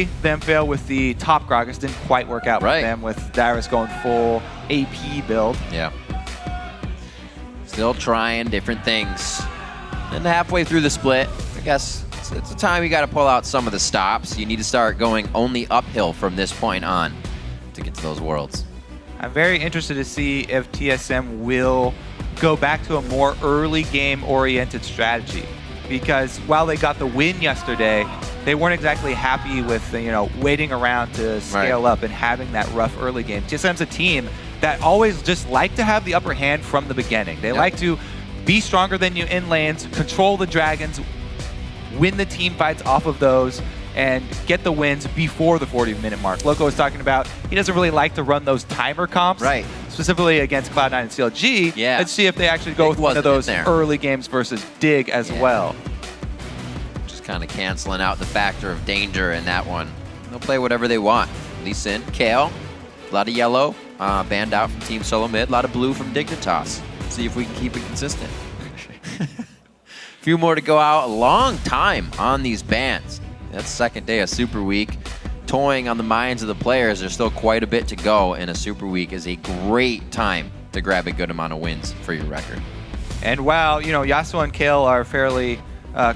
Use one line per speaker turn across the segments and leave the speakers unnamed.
them fail with the top Gragas. Didn't quite work out with them, with Dyrus going full AP build.
Yeah. Still trying different things. And halfway through the split, I guess it's a time you got to pull out some of the stops. You need to start going only uphill from this point on to get to those worlds.
I'm very interested to see if TSM will go back to a more early game-oriented strategy. Because while they got the win yesterday, they weren't exactly happy with waiting around to scale up and having that rough early game. TSM's a team that always just like to have the upper hand from the beginning. They like to be stronger than you in lanes, control the dragons, win the team fights off of those, and get the wins before the 40-minute mark. Loco was talking about he doesn't really like to run those timer comps, specifically against Cloud9 and CLG. Let's see if they actually go with one of those early games versus Dig as well.
Just kind of canceling out the factor of danger in that one. They'll play whatever they want. Lee Sin, Kale, a lot of yellow, banned out from Team SoloMid, a lot of blue from Dignitas. See if we can keep it consistent. A few more to go out. A long time on these bans. That's second day of Super Week. Toying on the minds of the players. There's still quite a bit to go, and a Super Week is a great time to grab a good amount of wins for your record.
And while, Yasuo and Kale are fairly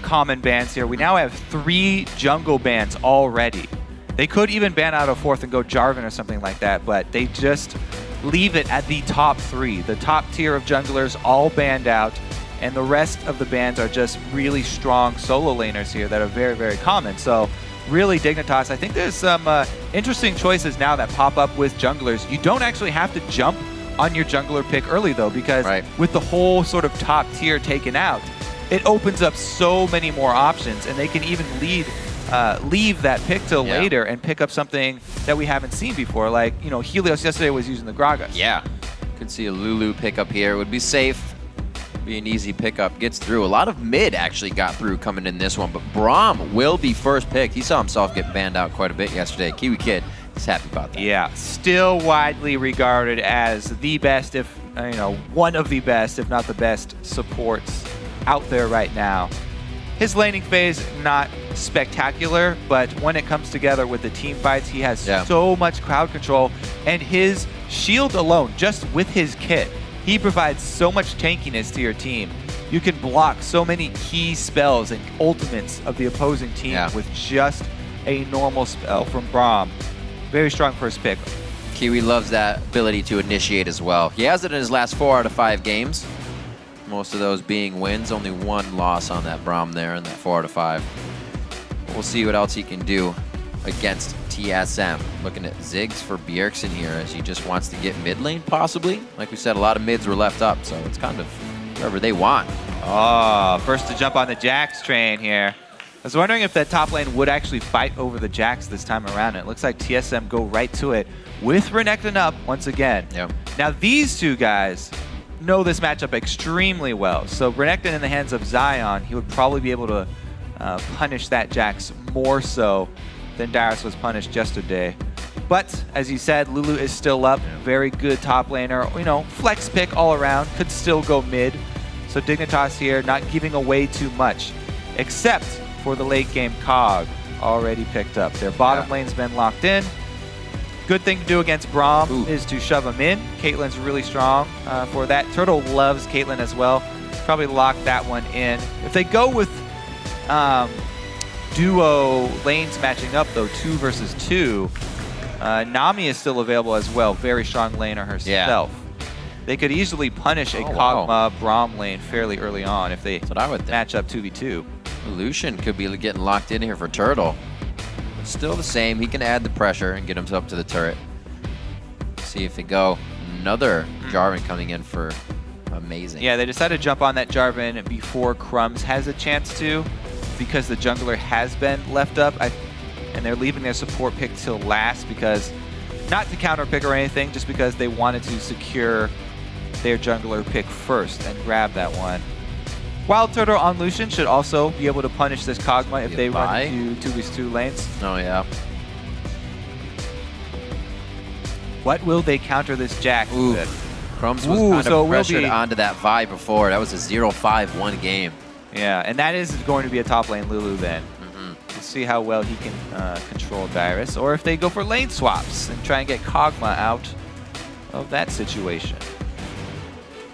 common bans here, we now have 3 jungle bans already. They could even ban out a 4th and go Jarvan or something like that, but they just leave it at the top 3. The top tier of junglers all banned out, and the rest of the bans are just really strong solo laners here that are very, very common. So really, Dignitas, I think there's some interesting choices now that pop up with junglers. You don't actually have to jump on your jungler pick early, though, because with the whole sort of top tier taken out, it opens up so many more options, and they can even leave that pick till later and pick up something that we haven't seen before. Like, Helios yesterday was using the Gragas.
Yeah. Could see a Lulu pickup here. It would be safe. Be an easy pickup. Gets through. A lot of mid actually got through coming in this one, but Braum will be first pick. He saw himself get banned out quite a bit yesterday. Kiwi Kid is happy about that.
Yeah, still widely regarded as the best, if one of the best, if not the best supports out there right now. His laning phase, not spectacular, but when it comes together with the team fights, he has so much crowd control, and his shield alone, just with his kit, he provides so much tankiness to your team. You can block so many key spells and ultimates of the opposing team with just a normal spell from Braum. Very strong first pick.
Kiwi loves that ability to initiate as well. He has it in his last 4 out of 5 games. Most of those being wins. Only 1 loss on that Braum there in that 4 out of 5. We'll see what else he can do against TSM. Looking at Ziggs for Bjergsen here as he just wants to get mid lane, possibly. Like we said, a lot of mids were left up, so it's kind of wherever they want.
Oh, first to jump on the Jax train here. I was wondering if that top lane would actually fight over the Jax this time around. It looks like TSM go right to it with Renekton up once again. Now these two guys know this matchup extremely well. So Renekton in the hands of Zion, he would probably be able to punish that Jax more so than Dyrus was punished yesterday. But as you said, Lulu is still up. Very good top laner. Flex pick all around. Could still go mid. So Dignitas here not giving away too much, except for the late game Cog already picked up. Their bottom lane's been locked in. Good thing to do against Braum is to shove him in. Caitlyn's really strong for that. Turtle loves Caitlyn as well. Probably lock that one in. If they go with duo lanes matching up, though, 2 versus 2, Nami is still available as well. Very strong laner herself. They could easily punish a Kog'Maw Braum lane fairly early on if they match up 2v2.
Lucian could be getting locked in here for Turtle. But still the same. He can add the pressure and get himself to the turret. See if they go. Another Jarvan coming in for amazing.
Yeah, they decided to jump on that Jarvan before Crumbs has a chance to, because the jungler has been left up. And they're leaving their support pick till last, because not to counter pick or anything, just because they wanted to secure their jungler pick first and grab that one. Wild Turtle on Lucian should also be able to punish this Kog'Maw if they run into 2v2 lanes.
Oh, yeah.
What will they counter this Jax with?
Crumbs was kind of pressured onto that Vi before. That was a 0-5-1 game.
Yeah, and that is going to be a top lane Lulu then. see how well he can control Dyrus, or if they go for lane swaps and try and get Kog'Maw out of that situation.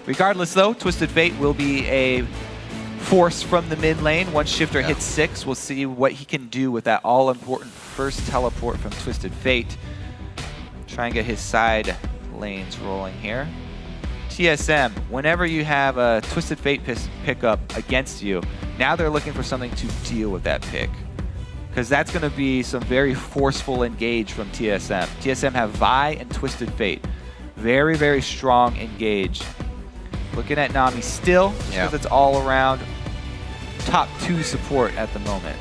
Regardless, though, Twisted Fate will be a force from the mid lane. Once Shifter hits 6, we'll see what he can do with that all-important first teleport from Twisted Fate. Try and get his side lanes rolling here. TSM, whenever you have a Twisted Fate pickup against you, now they're looking for something to deal with that pick, because that's going to be some very forceful engage from TSM. TSM have Vi and Twisted Fate. Very, very strong engage. Looking at Nami still, because it's all around top 2 support at the moment.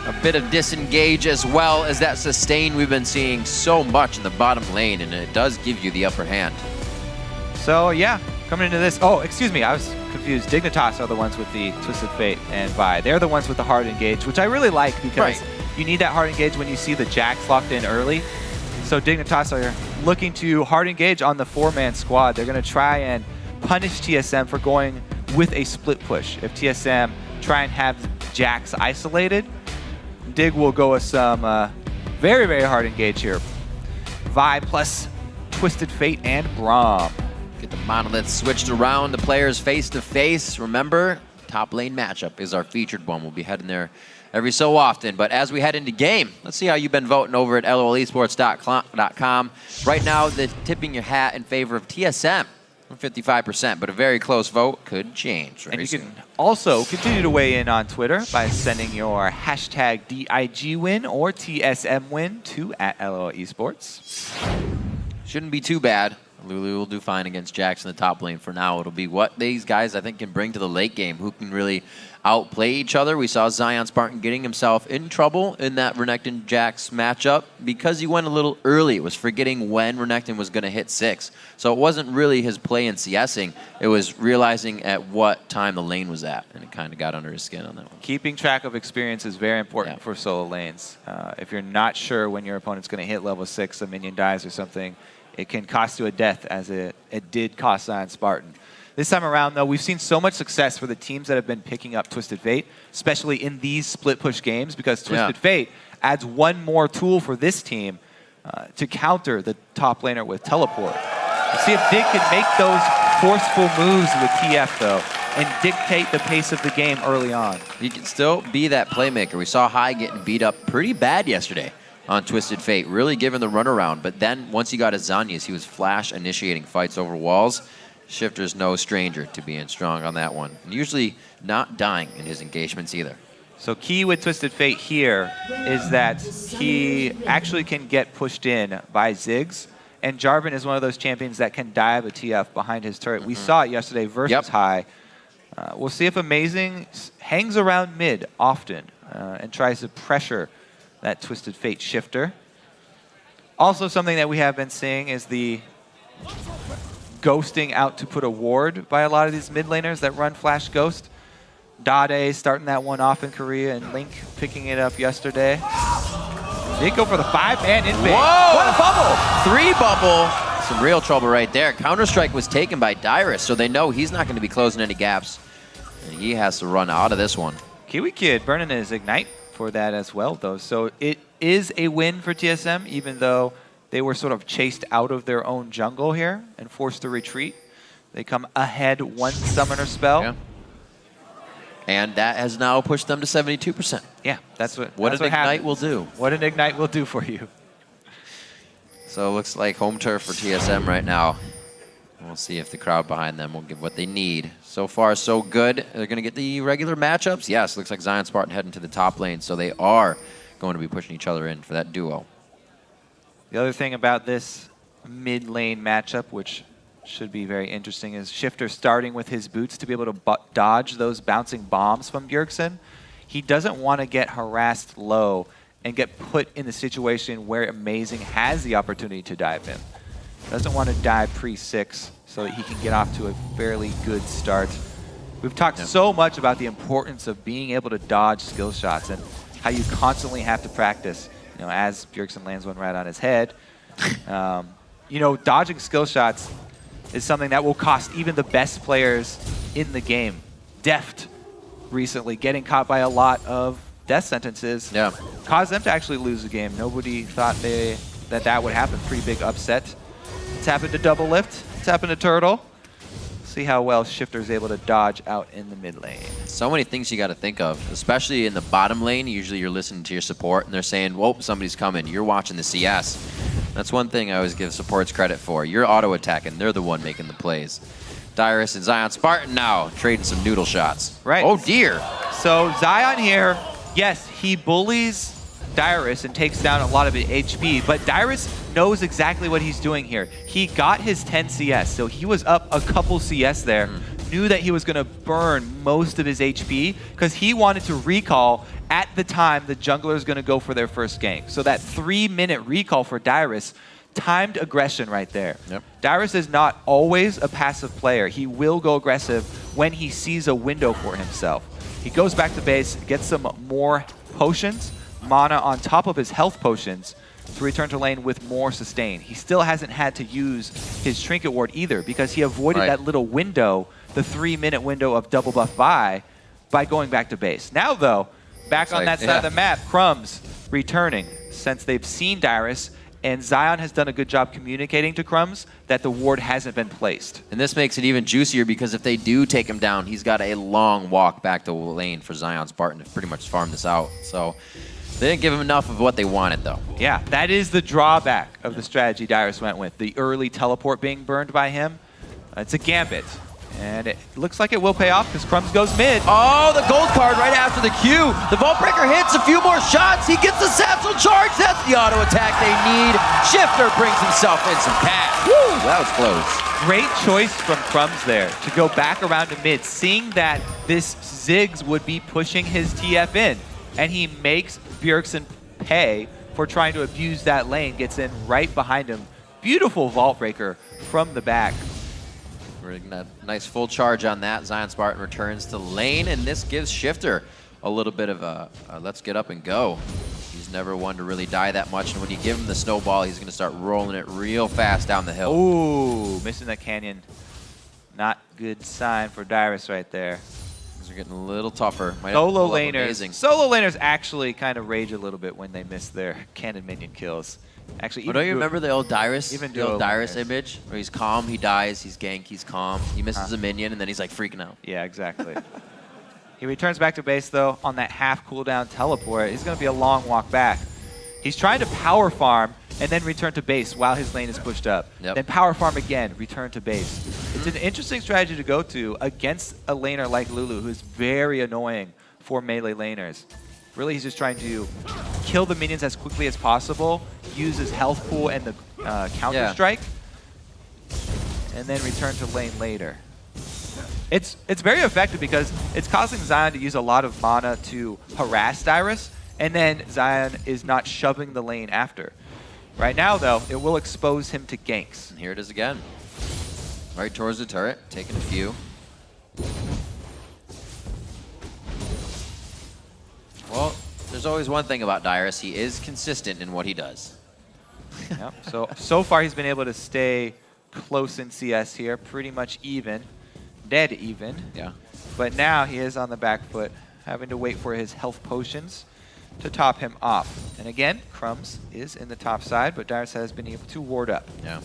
A bit of disengage as well as that sustain we've been seeing so much in the bottom lane, and it does give you the upper hand.
So yeah, coming into this, oh, excuse me, I was confused. Dignitas are the ones with the Twisted Fate and Vi. They're the ones with the hard engage, which I really like, because you need that hard engage when you see the Jax locked in early. So Dignitas are looking to hard engage on the 4-man squad. They're going to try and punish TSM for going with a split push. If TSM try and have Jax isolated, Dig will go with some very, very hard engage here. Vi plus Twisted Fate and Braum.
Get the monolith switched around, the players face to face. Remember, top lane matchup is our featured one. We'll be heading there every so often. But as we head into game, let's see how you've been voting over at lolesports.com. Right now, they're tipping your hat in favor of TSM. 55%, but a very close vote could change.
And you can also continue to weigh in on Twitter by sending your hashtag DIGWin or TSMWin to @LOL Esports.
Shouldn't be too bad. Lulu will do fine against Jax in the top lane for now. It'll be what these guys, I think, can bring to the late game, who can really outplay each other. We saw Zion Spartan getting himself in trouble in that Renekton-Jax matchup because he went a little early. It was forgetting when Renekton was going to hit 6. So it wasn't really his play in CSing. It was realizing at what time the lane was at, and it kind of got under his skin on that one.
Keeping track of experience is very important for solo lanes. If you're not sure when your opponent's going to hit level 6, a minion dies or something, it can cost you a death, as it did cost Zion Spartan. This time around, though, we've seen so much success for the teams that have been picking up Twisted Fate, especially in these split push games, because Twisted Fate adds one more tool for this team to counter the top laner with teleport. We'll see if Dig can make those forceful moves with TF, though, and dictate the pace of the game early on.
He can still be that playmaker. We saw High getting beat up pretty bad yesterday on Twisted Fate, really giving the runaround. But then once he got his Zanyas, he was flash initiating fights over walls. Shifter's no stranger to being strong on that one. And usually not dying in his engagements either.
So key with Twisted Fate here is that he actually can get pushed in by Ziggs. And Jarvan is one of those champions that can dive a TF behind his turret. We saw it yesterday versus High. We'll see if Amazing hangs around mid often and tries to pressure that Twisted Fate Shifter. Also, something that we have been seeing is the ghosting out to put a ward by a lot of these mid laners that run Flash Ghost. Dade starting that one off in Korea, and Link picking it up yesterday. They go for the 5-man invade.
Whoa!
What a bubble!
3 bubble. Some real trouble right there. Counter-Strike was taken by Dyrus, so they know he's not going to be closing any gaps. And he has to run out of this one.
Kiwi Kid burning his Ignite for that as well, though. So it is a win for TSM, even though they were sort of chased out of their own jungle here and forced to retreat. They come ahead 1 summoner spell.
Yeah. And that has now pushed them to 72%.
Yeah, that's what
an Ignite will do.
What an Ignite will do for you.
So it looks like home turf for TSM right now. We'll see if the crowd behind them will give what they need. So far, so good. They're going to get the regular matchups. Yes, looks like Zion Spartan heading to the top lane, so they are going to be pushing each other in for that duo.
The other thing about this mid lane matchup, which should be very interesting, is Shifter starting with his boots to be able to dodge those bouncing bombs from Bjergsen. He doesn't want to get harassed low and get put in the situation where Amazing has the opportunity to dive him. Doesn't want to dive pre-6 so that he can get off to a fairly good start. We've talked so much about the importance of being able to dodge skill shots and how you constantly have to practice. You know, as Bjergsen lands one right on his head. You know, dodging skill shots is something that will cost even the best players in the game. Deft recently getting caught by a lot of death sentences
Yeah.
caused them to actually lose the game. Nobody thought that would happen. Pretty big upset. It's happened to Double Lift. It's happened to Turtle. See how well Shifter's able to dodge out in the mid lane.
So many things you got to think of, especially in the bottom lane. Usually you're listening to your support and they're saying, whoa, somebody's coming. You're watching the CS. That's one thing I always give supports credit for. You're auto-attacking. They're the one making the plays. Dyrus and Zion Spartan now trading some noodle shots.
Right.
Oh, dear.
So Zion here, yes, he bullies Dyrus and takes down a lot of HP, but Dyrus knows exactly what he's doing here. He got his 10 CS, so he was up a couple CS there, knew that he was going to burn most of his HP because he wanted to recall at the time the jungler is going to go for their first gank. So that 3-minute recall for Dyrus, timed aggression right there.
Yep.
Dyrus is not always a passive player. He will go aggressive when he sees a window for himself. He goes back to base, gets some more potions, mana on top of his health potions to return to lane with more sustain. He still hasn't had to use his trinket ward either because he avoided that little window, the 3-minute window of double buff by going back to base. Now though, back on that side of the map, Crumbs returning since they've seen Dyrus, and Zion has done a good job communicating to Crumbs that the ward hasn't been placed.
And this makes it even juicier because if they do take him down, he's got a long walk back to lane for Zion Spartan to pretty much farm this out. So they didn't give him enough of what they wanted, though.
Yeah, that is the drawback of the strategy Dyrus went with. The early teleport being burned by him. It's a gambit. And it looks like it will pay off because Crumbs goes mid.
Oh, the gold card right after the Q. The Vault Breaker hits a few more shots. He gets the satchel charge. That's the auto attack they need. Shifter brings himself in some cash. Woo, that was close.
Great choice from Crumbs there to go back around to mid, seeing that this Ziggs would be pushing his TF in. And he makes Bjergsen pay for trying to abuse that lane, gets in right behind him. Beautiful Vault Breaker from the back.
We're getting a nice full charge on that. Zion Spartan returns to lane, and this gives Shifter a little bit of a let's get up and go. He's never one to really die that much, and when you give him the snowball, he's going to start rolling it real fast down the hill.
Ooh, missing that canyon. Not good sign for Dyrus right there.
Things are getting a little tougher.
Solo laners actually kind of rage a little bit when they miss their cannon minion kills. Actually,
don't you remember the old Dyrus?
Even
the old Dyrus image where he's calm, he dies, he's gank, he's calm, he misses a minion, and then he's like freaking out.
Yeah, exactly. He returns back to base though on that half cooldown teleport. It's going to be a long walk back. He's trying to power farm and then return to base while his lane is pushed up. Then power farm again, return to base. It's an interesting strategy to go to against a laner like Lulu, who is very annoying for melee laners. Really, he's just trying to kill the minions as quickly as possible, use his health pool and the counter strike, and then return to lane later. It's very effective because it's causing Zion to use a lot of mana to harass Dyrus, and then Zion is not shoving the lane after. Right now, though, it will expose him to ganks.
And here it is again. Right towards the turret, taking a few. Well, there's always one thing about Dyrus. He is consistent in what he does.
Yep. So far, he's been able to stay close in CS here, pretty much even. Dead even.
Yeah.
But now he is on the back foot, having to wait for his health potions to top him off. And again, Crumbs is in the top side, but Dyrus has been able to ward up.
Yeah.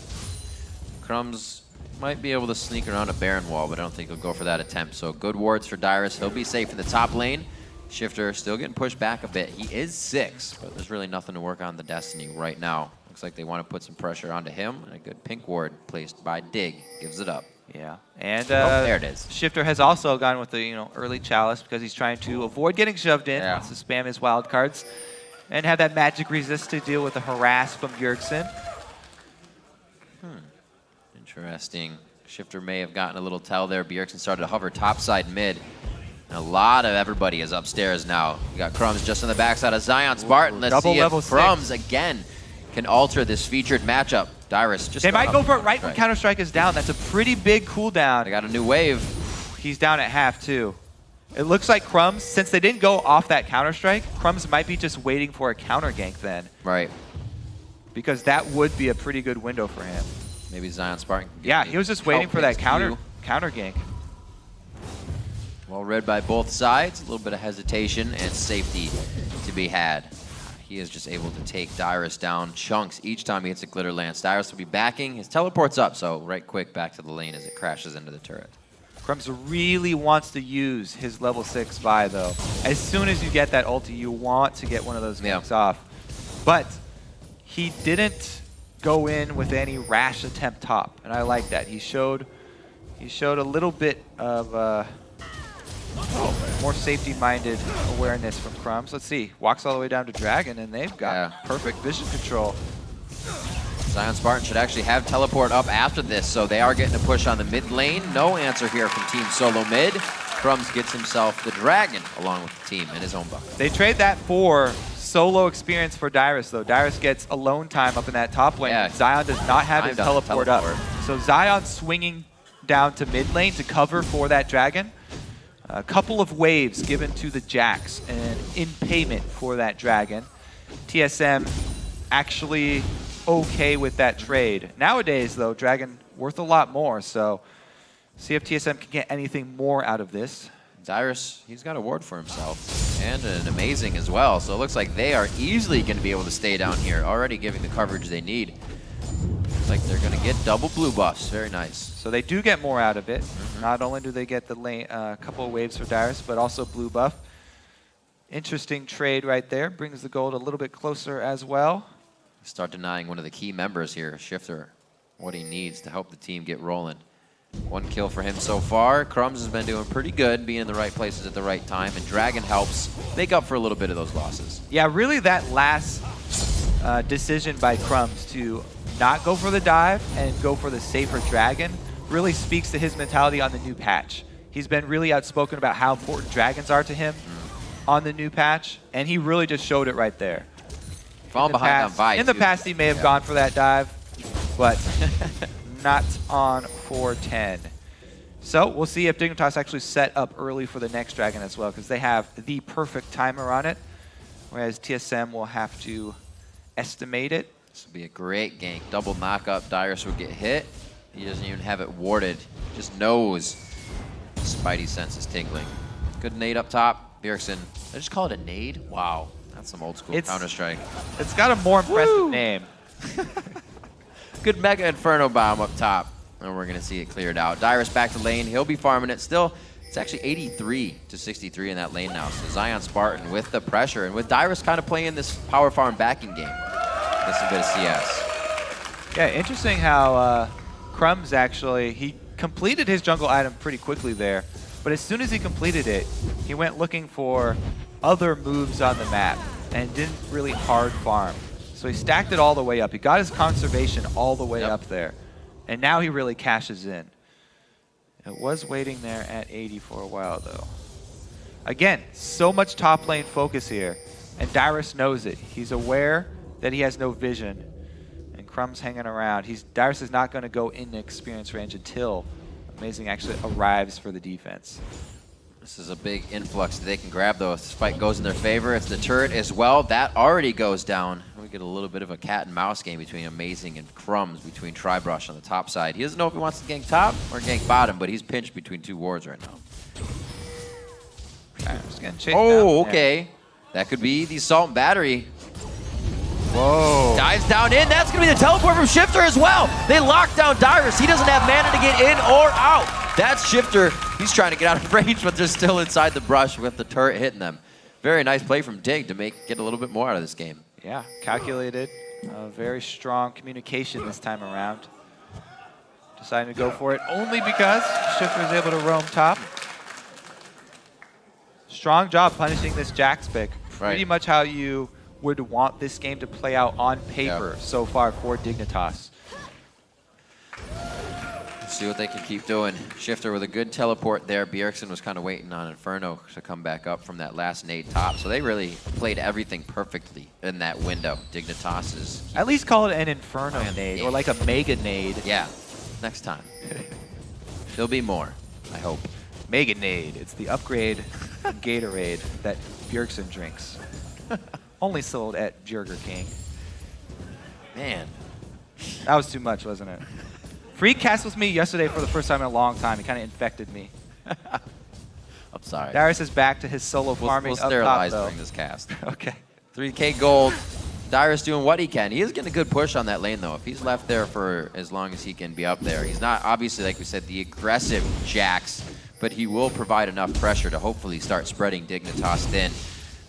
Crumbs might be able to sneak around a Baron wall, but I don't think he'll go for that attempt. So good wards for Dyrus. He'll be safe in the top lane. Shifter still getting pushed back a bit. He is 6, but there's really nothing to work on the Destiny right now. Looks like they want to put some pressure onto him. And a good pink ward placed by Dig gives it up.
Yeah, and
there it is.
Shifter has also gone with the early chalice because he's trying to avoid getting shoved in. Wants to spam his wild cards and have that magic resist to deal with the harass from Bjergsen.
Interesting. Shifter may have gotten a little tell there. Bjergsen started to hover topside mid. And a lot of everybody is upstairs now. We got Crumbs just on the backside of Zion Spartan. Let's see if Crumbs again can alter this featured matchup. Dyrus just
they might go for it right when Counter-Strike is down. That's a pretty big cooldown.
They got a new wave.
He's down at half too. It looks like Crumbs, since they didn't go off that Counter-Strike, Crumbs might be just waiting for a counter gank then.
Right.
Because that would be a pretty good window for him.
Maybe Zion Spartan.
Yeah, he was just waiting for that counter gank.
Well read by both sides. A little bit of hesitation and safety to be had. He is just able to take Dyrus down chunks each time he hits a Glitter Lance. Dyrus will be backing. His teleport's up, so right quick back to the lane as it crashes into the turret.
Crumbs really wants to use his level 6 Vi, though. As soon as you get that ulti, you want to get one of those ganks off. But he didn't go in with any rash attempt top, and I like that. He showed a little bit of more safety-minded awareness from Crumbs. Let's see. Walks all the way down to Dragon, and they've got perfect vision control.
Zion Spartan should actually have teleport up after this, so they are getting a push on the mid lane. No answer here from Team SoloMid. Crumbs gets himself the Dragon along with the team and his own bucket.
They trade that for solo experience for Dyrus, though. Dyrus gets alone time up in that top lane.
Yeah.
Zion does not have his teleport up. So Zion swinging down to mid lane to cover for that Dragon. A couple of waves given to the Jax and in payment for that Dragon. TSM actually okay with that trade. Nowadays, though, Dragon worth a lot more, so see if TSM can get anything more out of this.
Dyrus, he's got a ward for himself, and an amazing as well, so it looks like they are easily going to be able to stay down here, already giving the coverage they need. Looks like they're going to get double blue buffs. Very nice.
So they do get more out of it. Not only do they get the lane, couple of waves for Dyrus, but also blue buff. Interesting trade right there. Brings the gold a little bit closer as well.
Start denying one of the key members here, Shifter, what he needs to help the team get rolling. 1 kill for him so far. Crumbs has been doing pretty good, being in the right places at the right time, and Dragon helps make up for a little bit of those losses.
Yeah, really that last decision by Crumbs to not go for the dive and go for the safer Dragon really speaks to his mentality on the new patch. He's been really outspoken about how important Dragons are to him on the new patch, and he really just showed it right there.
Falling behind on Vi.
In the past, he may have gone for that dive, but not on 410. So we'll see if Dignitas actually set up early for the next Dragon as well, because they have the perfect timer on it, whereas TSM will have to estimate it.
This will be a great gank. Double knock-up. Dyrus will get hit. He doesn't even have it warded. Just knows. Spidey sense is tingling. Good nade up top. Bjergsen. I just call it a nade? Wow. That's some old school Counter-Strike.
It's got a more impressive name.
Good Mega Inferno Bomb up top. And we're going to see it cleared out. Dyrus back to lane. He'll be farming it. Still, it's actually 83 to 63 in that lane now. So Zion Spartan with the pressure. And with Dyrus kind of playing this power farm backing game. Just a bit of CS.
Yeah, interesting how Crumbs actually, he completed his jungle item pretty quickly there. But as soon as he completed it, he went looking for other moves on the map and didn't really hard farm. So he stacked it all the way up. He got his conservation all the way up there. And now he really cashes in. It was waiting there at 80 for a while, though. Again, so much top lane focus here. And Dyrus knows it. He's aware that he has no vision. And Crumbs hanging around. Dyrus is not going to go into experience range until Amazing actually arrives for the defense.
This is a big influx that they can grab, though. If this fight goes in their favor, it's the turret as well. That already goes down. We get a little bit of a cat and mouse game between Amazing and Crumbs, between Tribrush on the top side. He doesn't know if he wants to gank top or gank bottom, but he's pinched between 2 wards right now.
Okay, just getting chased down.
Okay. That could be the Assault and Battery.
Whoa.
Dives down in. That's going to be the teleport from Shifter as well. They lock down Dyrus. He doesn't have mana to get in or out. That's Shifter. He's trying to get out of range, but they're still inside the brush with the turret hitting them. Very nice play from Dig to get a little bit more out of this game.
Yeah, calculated. Very strong communication this time around. Deciding to go for it only because Shifter is able to roam top. Strong job punishing this Jax pick. Pretty much how you would want this game to play out on paper so far for Dignitas.
Let's see what they can keep doing. Shifter with a good teleport there. Bjergsen was kind of waiting on Inferno to come back up from that last nade top. So they really played everything perfectly in that window. Dignitas is...
At least call it an Inferno nade or like a Mega nade.
Yeah, next time. There'll be more, I hope.
Mega nade. It's the upgrade Gatorade that Bjergsen drinks. Only sold at Burger King.
Man.
That was too much, wasn't it? Freak cast with me yesterday for the first time in a long time. He kind of infected me.
I'm sorry.
Darius is back to his solo farming
We'll
up
sterilize
top,
during this cast.
Okay.
3K gold. Darius doing what he can. He is getting a good push on that lane, though. If he's left there for as long as he can be up there, he's not, obviously, like we said, the aggressive Jax, but he will provide enough pressure to hopefully start spreading Dignitas thin.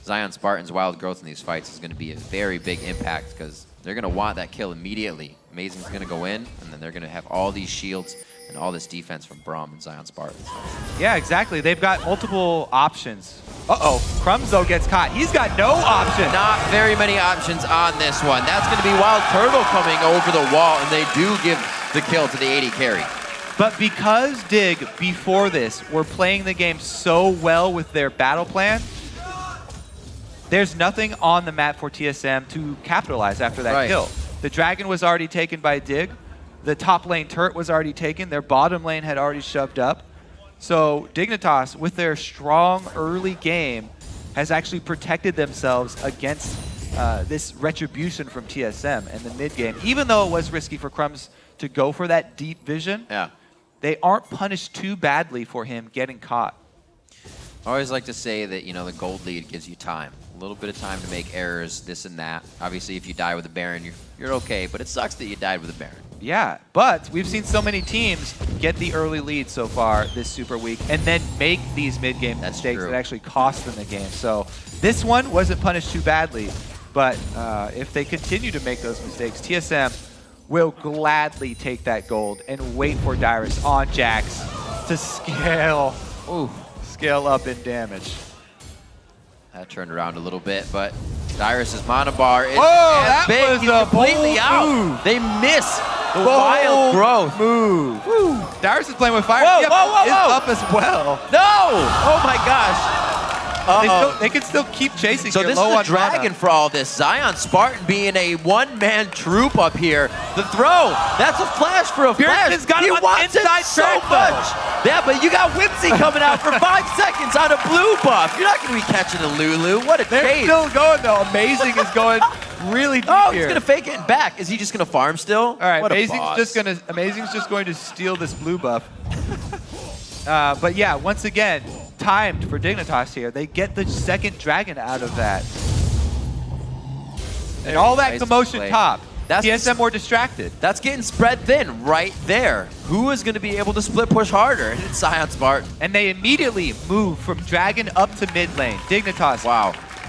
Zion Spartan's wild growth in these fights is going to be a very big impact because they're going to want that kill immediately. Amazing's going to go in, and then they're going to have all these shields and all this defense from Braum and Zion Spartan.
Yeah, exactly. They've got multiple options. Uh-oh, Crumbs, though, gets caught. He's got no option.
Not very many options on this one. That's going to be Wild Turtle coming over the wall, and they do give the kill to the 80 carry.
But because Dig, before this, were playing the game so well with their battle plan, there's nothing on the map for TSM to capitalize after that kill. The Dragon was already taken by Dig. The top lane turret was already taken. Their bottom lane had already shoved up. So Dignitas, with their strong early game, has actually protected themselves against this retribution from TSM in the mid game. Even though it was risky for Crumbs to go for that deep vision, they aren't punished too badly for him getting caught.
I always like to say that, you know, the gold lead gives you time. A little bit of time to make errors, this and that. Obviously, if you die with a Baron, you're okay, but it sucks that you died with a Baron.
Yeah, but we've seen so many teams get the early lead so far this Super Week and then make these mid-game mistakes that actually cost them the game. So this one wasn't punished too badly, but if they continue to make those mistakes, TSM will gladly take that gold and wait for Dyrus on Jax to scale up in damage.
That turned around a little bit, but Dyrus' mana bar is
that
big.
was
He's
a
completely
bold
out.
move.
They miss the wild growth.
Move. Dyrus is playing with fire.
Whoa,
Yep,
whoa,
is
whoa.
up as well.
No! Oh my gosh.
They can still keep chasing.
So this is a dragon for all this. Zion Spartan being a one-man troop up here. The throw, that's a flash for a flash.
Got
he
him on
wants it
inside
so
track,
much. Yeah, but you got Whimsy coming out for 5 seconds on a blue buff. You're not going to be catching a Lulu. What a
They're
chase.
still going, though. Amazing is going really deep
Oh,
here.
he's going to fake it and back. Is he just going to farm still?
All right,
what
Amazing's just going to steal this blue buff. But yeah, once again, timed for Dignitas here. They get the second dragon out of that. And all that commotion top. TSM more distracted.
That's getting spread thin right there. Who is going to be able to split push harder? And it's Zion Spartan.
And they immediately move from dragon up to mid lane. Dignitas,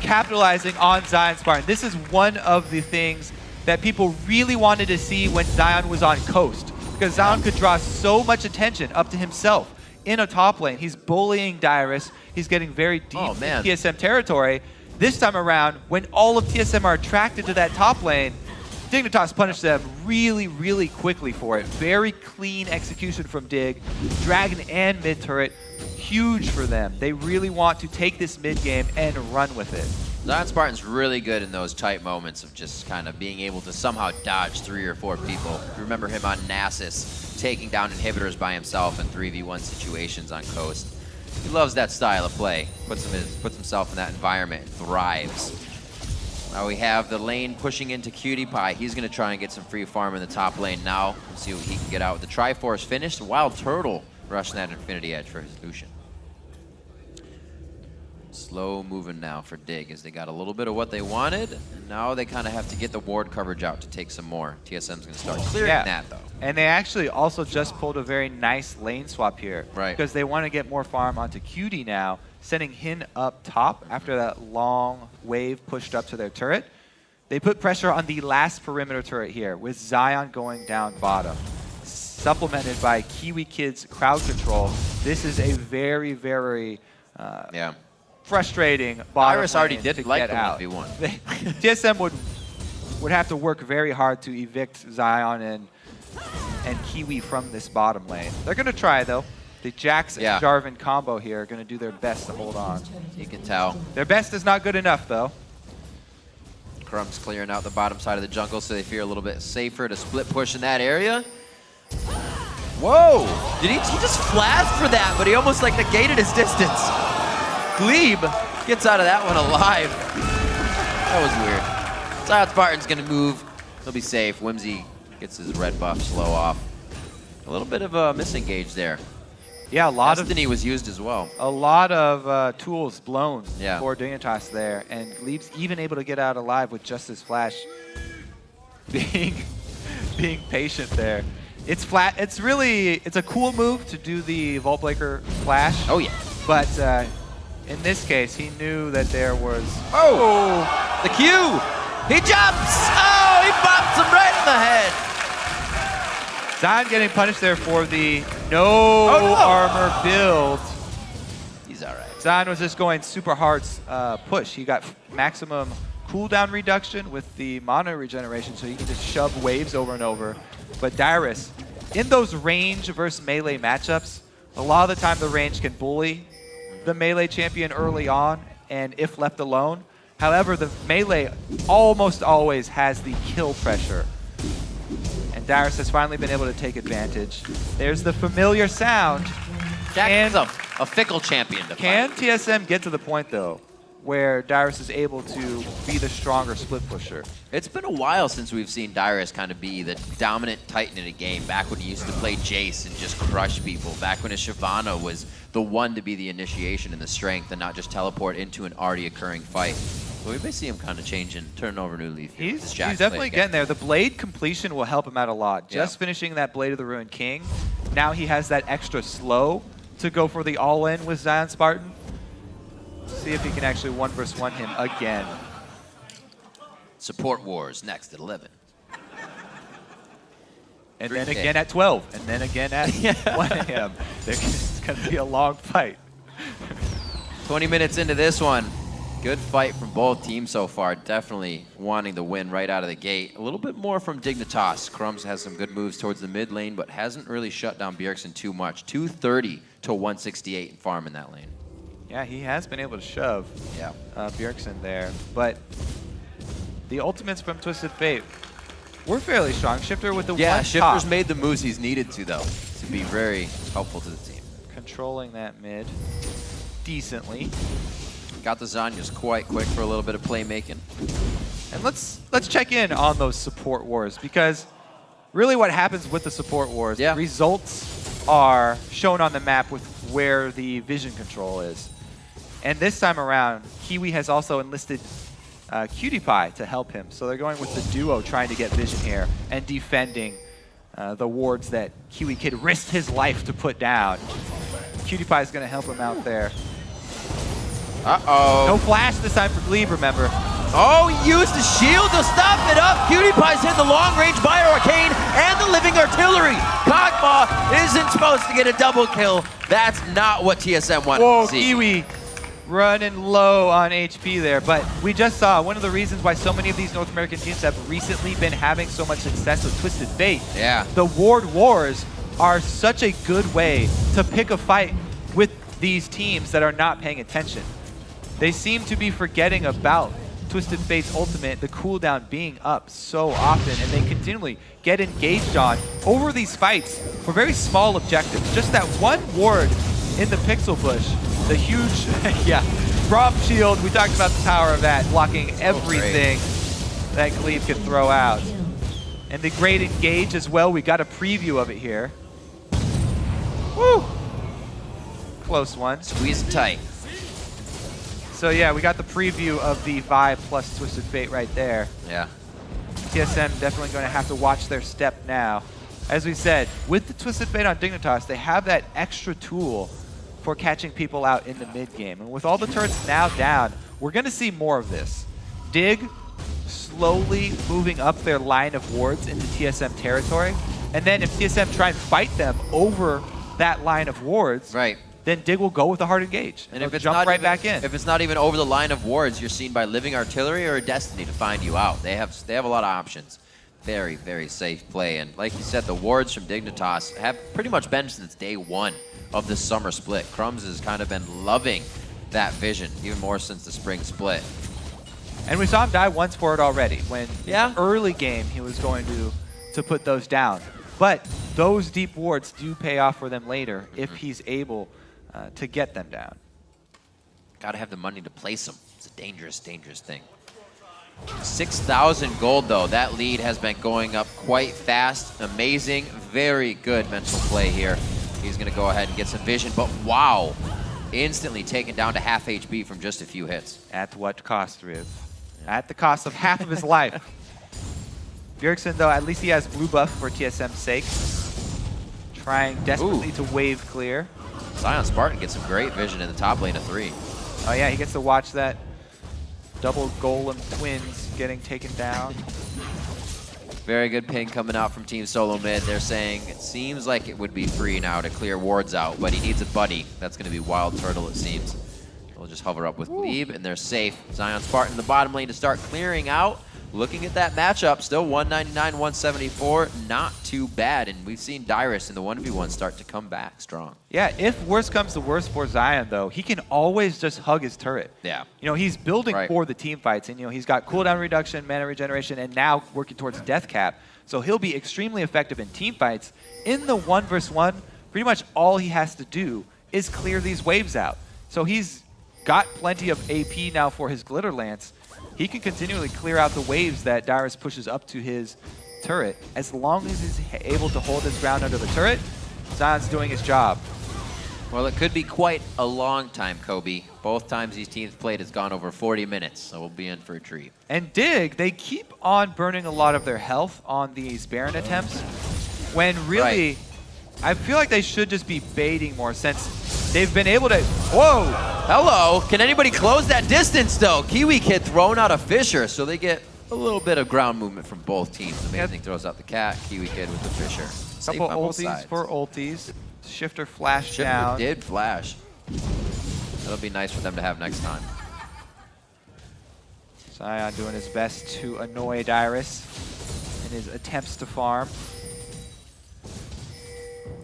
capitalizing on Zion Spartan. This is one of the things that people really wanted to see when Zion was on coast, because Zion could draw so much attention up to himself in a top lane. He's bullying Dyrus. He's getting very deep in TSM territory. This time around, when all of TSM are attracted to that top lane, Dignitas punished them really, really quickly for it. Very clean execution from Dig. Dragon and mid turret, huge for them. They really want to take this mid game and run with it.
Zion Spartan's really good in those tight moments of just kind of being able to somehow dodge 3 or 4 people. Remember him on Nasus, taking down inhibitors by himself in 3v1 situations on Coast. He loves that style of play. Puts himself in that environment and thrives. Now we have the lane pushing into Cutie Pie. He's going to try and get some free farm in the top lane now. Let's see what he can get out. The Triforce finished. Wild Turtle rushing that Infinity Edge for his Lucian. Slow moving now for Dig as they got a little bit of what they wanted. And now they kind of have to get the ward coverage out to take some more. TSM's going to start clearing that though.
And they actually also just pulled a very nice lane swap here. Because they want to get more farm onto Cutie now, sending Hin up top after that long wave pushed up to their turret. They put pressure on the last perimeter turret here with Zion going down bottom. Supplemented by Kiwi Kid's crowd control. This is a very, very frustrating bottom
Iris already
lane
did
to
like
get
the
out.
1v1.
TSM would have to work very hard to evict Zion and Kiwi from this bottom lane. They're going to try, though. The Jax and Jarvan combo here are going to do their best to hold on.
You can tell.
Their best is not good enough, though.
Crumb's clearing out the bottom side of the jungle, so they feel a little bit safer to split push in that area. Whoa! Did he just flashed for that, but he almost like negated his distance. Glebe gets out of that one alive. That was weird. Zion Spartan's gonna move. He'll be safe. Whimsy gets his red buff slow off. A little bit of a misengage there.
Yeah, a lot
Destiny was used as well.
A lot of tools blown
Yeah.
for Dignitas there, and Gleb's even able to get out alive with just his flash being patient there. It's flat. It's a cool move to do the Vault Breaker flash.
Oh, yeah.
But in this case, he knew that there was...
Oh! The Q! He jumps! Oh, he bops him right in the head!
Zion getting punished there for the no armor build.
He's all right.
Zion was just going super hard push. He got maximum cooldown reduction with the mono regeneration, so he can just shove waves over and over. But Dyrus, in those range versus melee matchups, a lot of the time the range can bully the melee champion early on, and if left alone. However, the melee almost always has the kill pressure. And Dyrus has finally been able to take advantage. There's the familiar sound.
Jack is a fickle champion to
Can
fight.
TSM get to the point, though, where Dyrus is able to be the stronger split pusher?
It's been a while since we've seen Dyrus kind of be the dominant Titan in a game, back when he used to play Jace and just crush people, back when his Shyvana was the one to be the initiation and the strength and not just teleport into an already occurring fight. But we may see him kind of change and turn over a new leaf.
He's definitely getting there. The blade completion will help him out a lot. Just finishing that Blade of the Ruined King, now he has that extra slow to go for the all-in with Zion Spartan. See if he can actually 1v1 him again.
Support Wars next at 11.
And then again at 12. And then again at 1 a.m. It's going to be a long fight.
20 minutes into this one. Good fight from both teams so far. Definitely wanting the win right out of the gate. A little bit more from Dignitas. Crumbs has some good moves towards the mid lane, but hasn't really shut down Bjergsen too much. 230 to 168 in farm in that lane.
Yeah, he has been able to shove Bjergsen there. But the ultimates from Twisted Fate were fairly strong. Shifter with the one top.
Shifter's made the moves he's needed to, though, to be very helpful to the team.
Controlling that mid decently.
Got the Zanyas quite quick for a little bit of playmaking.
And let's check in on those support wars, because really what happens with the support wars, results are shown on the map with where the vision control is. And this time around, Kiwi has also enlisted Cutie Pie to help him. So they're going with the duo trying to get vision here and defending the wards that Kiwi Kid risked his life to put down. Cutie Pie is going to help him out there.
Uh-oh.
No flash this time for Glebe, remember.
Oh, he used the shield to stop it up. Cutie Pie's hit the long-range Bio Arcane and the Living Artillery. Kog'Maw isn't supposed to get a double kill. That's not what TSM wanted to see.
Kiwi running low on HP there. But we just saw one of the reasons why so many of these North American teams have recently been having so much success with Twisted Fate.
Yeah.
The ward wars are such a good way to pick a fight with these teams that are not paying attention. They seem to be forgetting about Twisted Fate's ultimate, the cooldown being up so often, and they continually get engaged on over these fights for very small objectives. Just that one ward in the Pixel Bush, the huge, Braum Shield, we talked about the power of that, blocking everything that Glebe could throw out. And the great engage as well, we got a preview of it here. Woo! Close one.
Squeeze it tight.
So yeah, we got the preview of the Vi plus Twisted Fate right there.
Yeah.
TSM definitely going to have to watch their step now. As we said, with the Twisted Fate on Dignitas, they have that extra tool for catching people out in the mid game. And with all the turrets now down, we're going to see more of this. Dig slowly moving up their line of wards into TSM territory. And then if TSM try and fight them over that line of wards, then Dig will go with a hard engage. And if it's jump right back in.
If it's not even over the line of wards, you're seen by Living Artillery or Destiny to find you out. They have a lot of options. Very, very safe play. And like you said, the wards from Dignitas have pretty much been since day one of the summer split. Crumbs has kind of been loving that vision, even more since the spring split.
And we saw him die once for it already. When early game, he was going to put those down. But those deep wards do pay off for them later if he's able to get them down.
Gotta have the money to place them. It's a dangerous, dangerous thing. 6,000 gold though. That lead has been going up quite fast. Amazing, very good mental play here He's going to go ahead and get some vision, but wow. Instantly taken down to half HP from just a few hits.
At what cost, Riv? At the cost of half of his life. Bjergsen, though, at least he has blue buff for TSM's sake. Trying desperately to wave clear.
Zion Spartan gets some great vision in the top lane of 3.
Oh yeah, he gets to watch that double golem twins getting taken down.
Very good ping coming out from Team SoloMid. They're saying it seems like it would be free now to clear wards out, but he needs a buddy. That's going to be Wild Turtle, it seems. We'll just hover up with Glebe, and they're safe. Zion Spartan in the bottom lane to start clearing out. Looking at that matchup, still 199, 174, not too bad. And we've seen Dyrus in the 1v1 start to come back strong.
Yeah, if worse comes to worse for Zion, though, he can always just hug his turret.
Yeah.
You know, he's building for the team fights, and, you know, he's got cooldown reduction, mana regeneration, and now working towards death cap. So he'll be extremely effective in team fights. In the 1v1, pretty much all he has to do is clear these waves out. So he's got plenty of AP now for his Glitter Lance. He can continually clear out the waves that Dyrus pushes up to his turret. As long as he's able to hold his ground under the turret, Zion's doing his job.
Well, it could be quite a long time, Kobe. Both times these teams played, it's gone over 40 minutes, so we'll be in for a treat. And
Dig, they keep on burning a lot of their health on these Baron attempts, when really, I feel like they should just be baiting more since they've been able to... Whoa!
Hello! Can anybody close that distance, though? Kiwi Kid throwing out a Fisher, so they get a little bit of ground movement from both teams. Amazing throws out the cat, Kiwi Kid with the Fisher.
Couple ultis for ultis. Shifter flash down.
Shifter did flash. That'll be nice for them to have next time.
Zion doing his best to annoy Dyrus in his attempts to farm.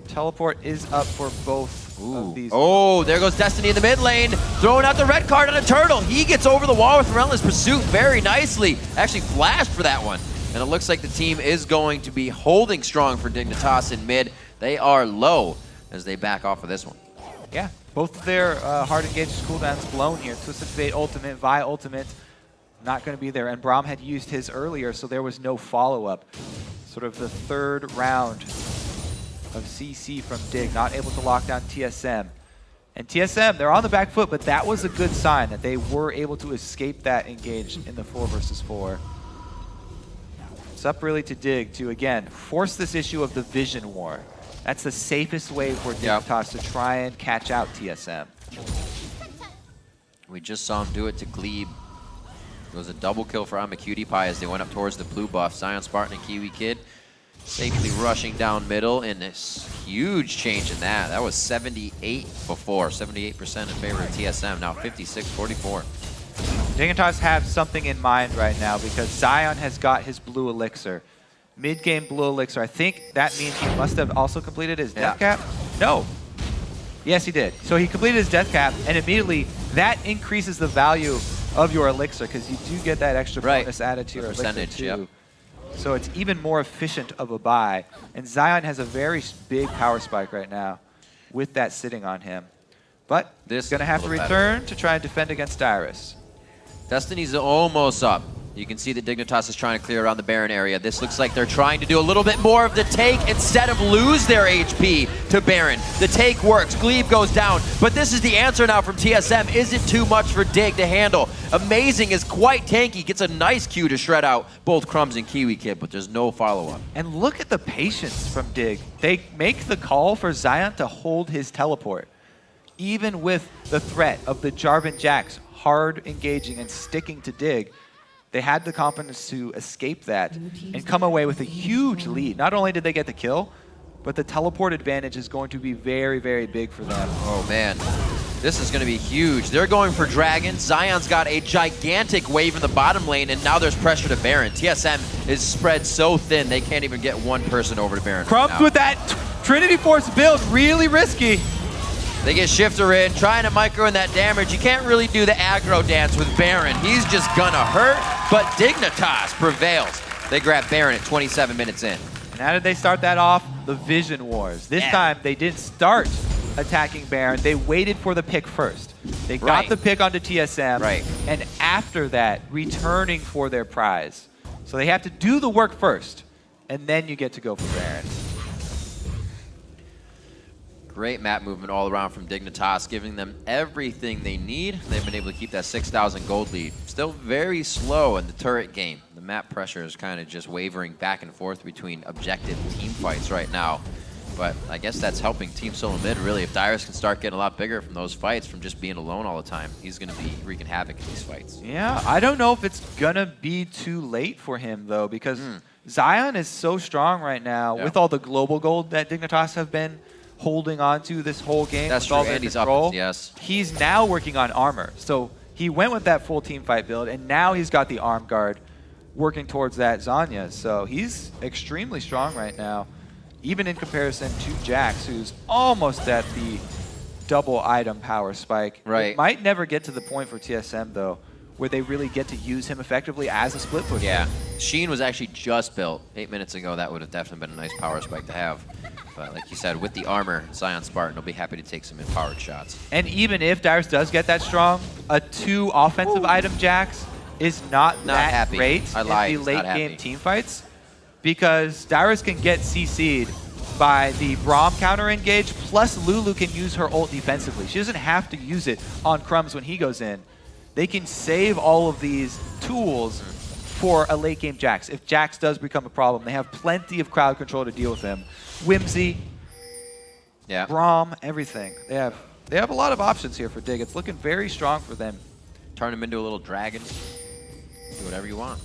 Teleport is up for both of these.
Oh, there goes Destiny in the mid lane. Throwing out the red card on a turtle. He gets over the wall with Relentless Pursuit very nicely. Actually flashed for that one. And it looks like the team is going to be holding strong for Dignitas in mid. They are low as they back off of this one.
Yeah, both of their hard engaged cooldowns blown here. Twisted Fate ultimate, Vi ultimate, not going to be there. And Braum had used his earlier, so there was no follow-up. Sort of the third round of CC from Dig, not able to lock down TSM. And TSM, they're on the back foot, but that was a good sign that they were able to escape that engage in the 4 versus 4. It's up really to Dig to, again, force this issue of the vision war. That's the safest way for Dignitas to try and catch out TSM.
We just saw him do it to Glebe. It was a double kill for Cutie Pie as they went up towards the blue buff. Zion Spartan and Kiwi Kid safely rushing down middle, and this huge change in that. That was 78 before, 78% in favor of TSM, now 56-44.
Dignitas have something in mind right now because Zion has got his blue elixir. Mid-game blue elixir. I think that means he must have also completed his death cap. No. Yes, he did. So he completed his death cap, and immediately that increases the value of your elixir because you do get that extra bonus added to your elixir too. So it's even more efficient of a buy. And Zion has a very big power spike right now with that sitting on him. But he's going to have to return to try and defend against Dyrus.
Destiny's almost up. You can see that Dignitas is trying to clear around the Baron area. This looks like they're trying to do a little bit more of the take instead of lose their HP to Baron. The take works. Glebe goes down. But this is the answer now from TSM. Is it too much for Dig to handle? Amazing is quite tanky. Gets a nice Q to shred out both Crumbs and Kiwi Kid, but there's no follow-up.
And look at the patience from Dig. They make the call for Zion to hold his teleport. Even with the threat of the Jarvan Jax hard engaging and sticking to Dig, they had the confidence to escape that and come away with a huge lead. Not only did they get the kill, but the teleport advantage is going to be very, very big for them.
Oh, man. This is going to be huge. They're going for Dragon. Zion's got a gigantic wave in the bottom lane, and now there's pressure to Baron. TSM is spread so thin, they can't even get one person over to Baron.
Crumbs with that Trinity Force build, really risky.
They get Shifter in, trying to micro in that damage. You can't really do the aggro dance with Baron. He's just gonna hurt, but Dignitas prevails. They grab Baron at 27 minutes in.
And how did they start that off? The Vision Wars. This time, they didn't start attacking Baron. They waited for the pick first. They got the pick onto TSM, and after that, returning for their prize. So they have to do the work first, and then you get to go for Baron.
Great map movement all around from Dignitas, giving them everything they need. They've been able to keep that 6,000 gold lead. Still very slow in the turret game. The map pressure is kind of just wavering back and forth between objective team fights right now. But I guess that's helping Team SoloMid, really. If Dyrus can start getting a lot bigger from those fights, from just being alone all the time, he's going to be wreaking havoc in these fights.
Yeah, I don't know if it's going to be too late for him, though, because Zion is so strong right now with all the global gold that Dignitas have been holding on to this whole game.
That's
with
true,
all their
and he's
control.
up, yes.
He's now working on armor. So he went with that full team fight build, and now he's got the arm guard working towards that Zanya. So he's extremely strong right now, even in comparison to Jax, who's almost at the double item power spike.
Right.
It might never get to the point for TSM, though, where they really get to use him effectively as a split pusher.
Yeah. Sheen was actually just built 8 minutes ago. That would have definitely been a nice power spike to have. But like you said, with the armor, Zion Spartan will be happy to take some empowered shots.
And even if Dyrus does get that strong, a 2 offensive item Jax is not that great in the late game team fights, because Dyrus can get CC'd by the Braum counter engage, plus Lulu can use her ult defensively. She doesn't have to use it on Crumbs when he goes in. They can save all of these tools for a late game Jax. If Jax does become a problem, they have plenty of crowd control to deal with him. Whimsy, Braum, everything. They have a lot of options here for Dig. It's looking very strong for them.
Turn him into a little dragon. Do whatever you want.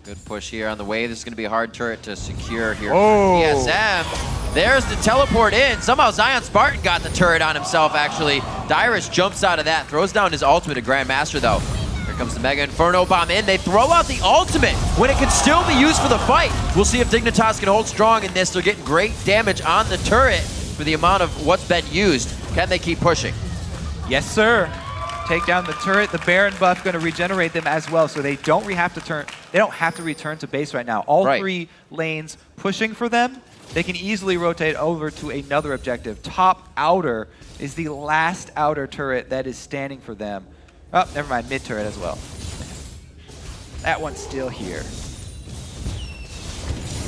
Good push here on the wave. This is going to be a hard turret to secure here for TSM. There's the teleport in. Somehow Zion Spartan got the turret on himself, actually. Dyrus jumps out of that, throws down his ultimate to Grandmaster, though. Here comes the Mega Inferno Bomb in. They throw out the ultimate when it can still be used for the fight. We'll see if Dignitas can hold strong in this. They're getting great damage on the turret for the amount of what's been used. Can they keep pushing?
Yes, sir. Take down the turret. The Baron buff going to regenerate them as well, so they don't have to return to base right now. All 3 lanes pushing for them. They can easily rotate over to another objective. Top outer is the last outer turret that is standing for them. Oh, never mind, mid turret as well. That one's still here.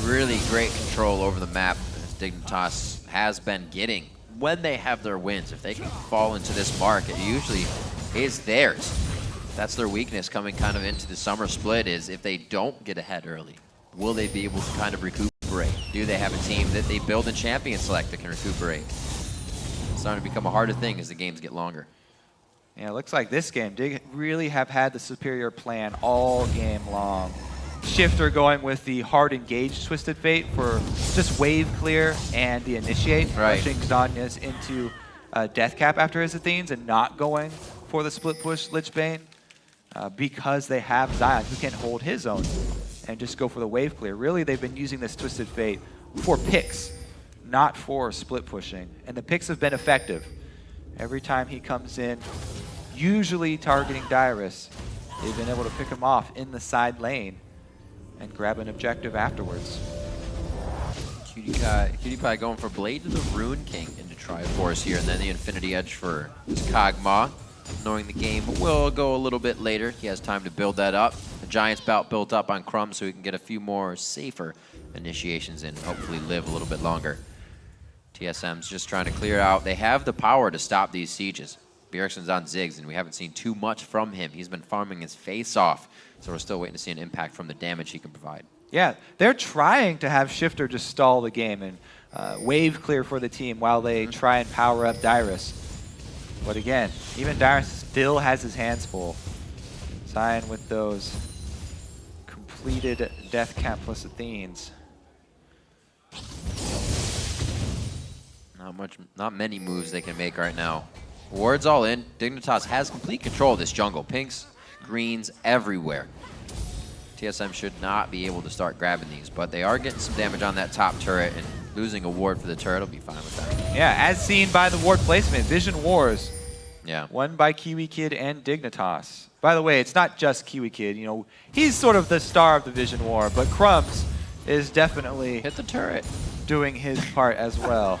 Really great control over the map as Dignitas has been getting when they have their wins. If they can fall into this mark, it usually is theirs. That's their weakness coming kind of into the summer split, is if they don't get ahead early, will they be able to kind of recuperate? Do they have a team that they build in Champion Select that can recuperate? It's starting to become a harder thing as the games get longer.
Yeah, it looks like this game, Dig really have had the superior plan all game long. Shifter going with the hard engaged Twisted Fate for just wave clear and the initiate, pushing Zanya's into death cap after his Athenes and not going for the split push Lich Bane because they have Zion who can hold his own and just go for the wave clear. Really, they've been using this Twisted Fate for picks, not for split pushing. And the picks have been effective. Every time he comes in, usually targeting Dyrus, they've been able to pick him off in the side lane and grab an objective afterwards.
Cutie Pie going for Blade to the Rune King into Triforce here, and then the Infinity Edge for Kog'Maw. Knowing the game will go a little bit later, he has time to build that up. The Giants bout built up on Crumb so he can get a few more safer initiations in and hopefully live a little bit longer. TSM's just trying to clear out. They have the power to stop these sieges. Bjergsen's on Ziggs, and we haven't seen too much from him. He's been farming his face off, so we're still waiting to see an impact from the damage he can provide.
Yeah, they're trying to have Shifter just stall the game and wave clear for the team while they try and power up Dyrus. But again, even Dyrus still has his hands full. Zion with those completed Death Cap plus Athenes.
Not many moves they can make right now. Ward's all in. Dignitas has complete control of this jungle. Pinks, greens, everywhere. TSM should not be able to start grabbing these, but they are getting some damage on that top turret, and losing a ward for the turret will be fine with that.
Yeah, as seen by the ward placement, Vision Wars.
Yeah.
Won by Kiwi Kid and Dignitas. By the way, it's not just Kiwi Kid. You know, he's sort of the star of the Vision War, but Crumbs is definitely
hit the turret,
doing his part as well.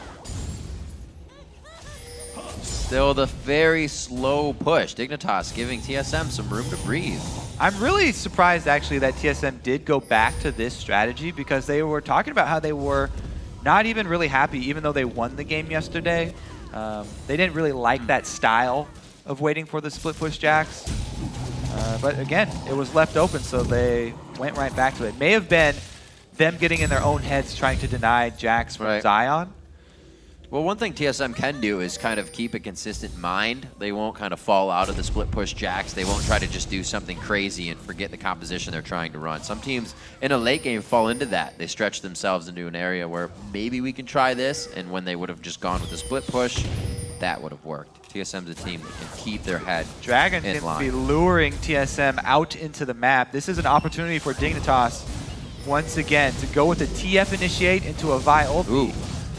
Still the very slow push. Dignitas giving TSM some room to breathe.
I'm really surprised actually that TSM did go back to this strategy, because they were talking about how they were not even really happy, even though they won the game yesterday. They didn't really like that style of waiting for the split push jacks. But again, it was left open, so they went right back to it. May have been them getting in their own heads trying to deny jacks from Zion.
Well, one thing TSM can do is kind of keep a consistent mind. They won't kind of fall out of the split push jacks. They won't try to just do something crazy and forget the composition they're trying to run. Some teams in a late game fall into that. They stretch themselves into an area where maybe we can try this, and when they would have just gone with the split push, that would have worked. TSM's a team that can keep their head
Dragon
in
can
line.
be luring TSM out into the map. This is an opportunity for Dignitas once again to go with a TF initiate into a Vi ulti.
Ooh.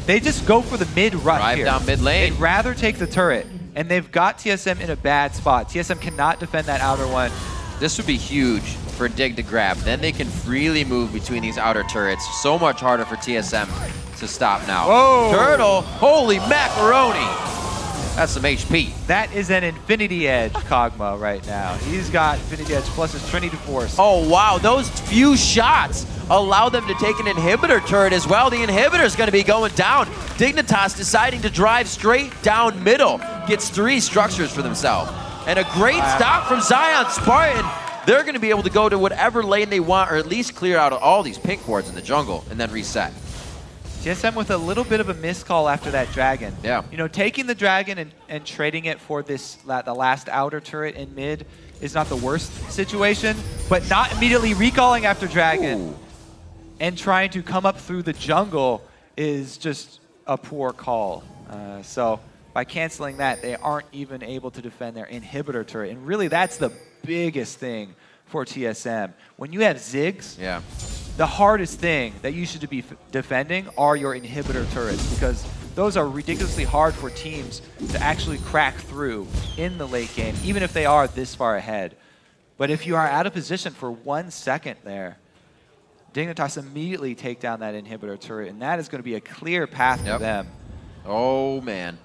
They just go for the mid rush
Drive
here.
down mid lane.
They'd rather take the turret, and they've got TSM in a bad spot. TSM cannot defend that outer one.
This would be huge for Dig to grab. Then they can freely move between these outer turrets. So much harder for TSM to stop now.
Whoa.
Turtle, holy macaroni. That's some HP.
That is an Infinity Edge Kog'Maw right now. He's got Infinity Edge plus his Trinity Force.
Oh, wow. Those few shots allow them to take an inhibitor turret as well. The inhibitor's going to be going down. Dignitas deciding to drive straight down middle. Gets 3 structures for themselves. And a great stop from Zion Spartan. They're going to be able to go to whatever lane they want, or at least clear out all these pink wards in the jungle and then reset.
TSM with a little bit of a miscall after that dragon.
Yeah.
You know, taking the dragon and trading it for this the last outer turret in mid is not the worst situation, but not immediately recalling after dragon.
Ooh.
And trying to come up through the jungle is just a poor call. So by canceling that, they aren't even able to defend their inhibitor turret. And really, that's the biggest thing for TSM. When you have Ziggs, the hardest thing that you should be defending are your inhibitor turrets, because those are ridiculously hard for teams to actually crack through in the late game, even if they are this far ahead. But if you are out of position for 1 second there, Dignitas immediately take down that inhibitor turret, and that is going to be a clear path for them.
Oh, man.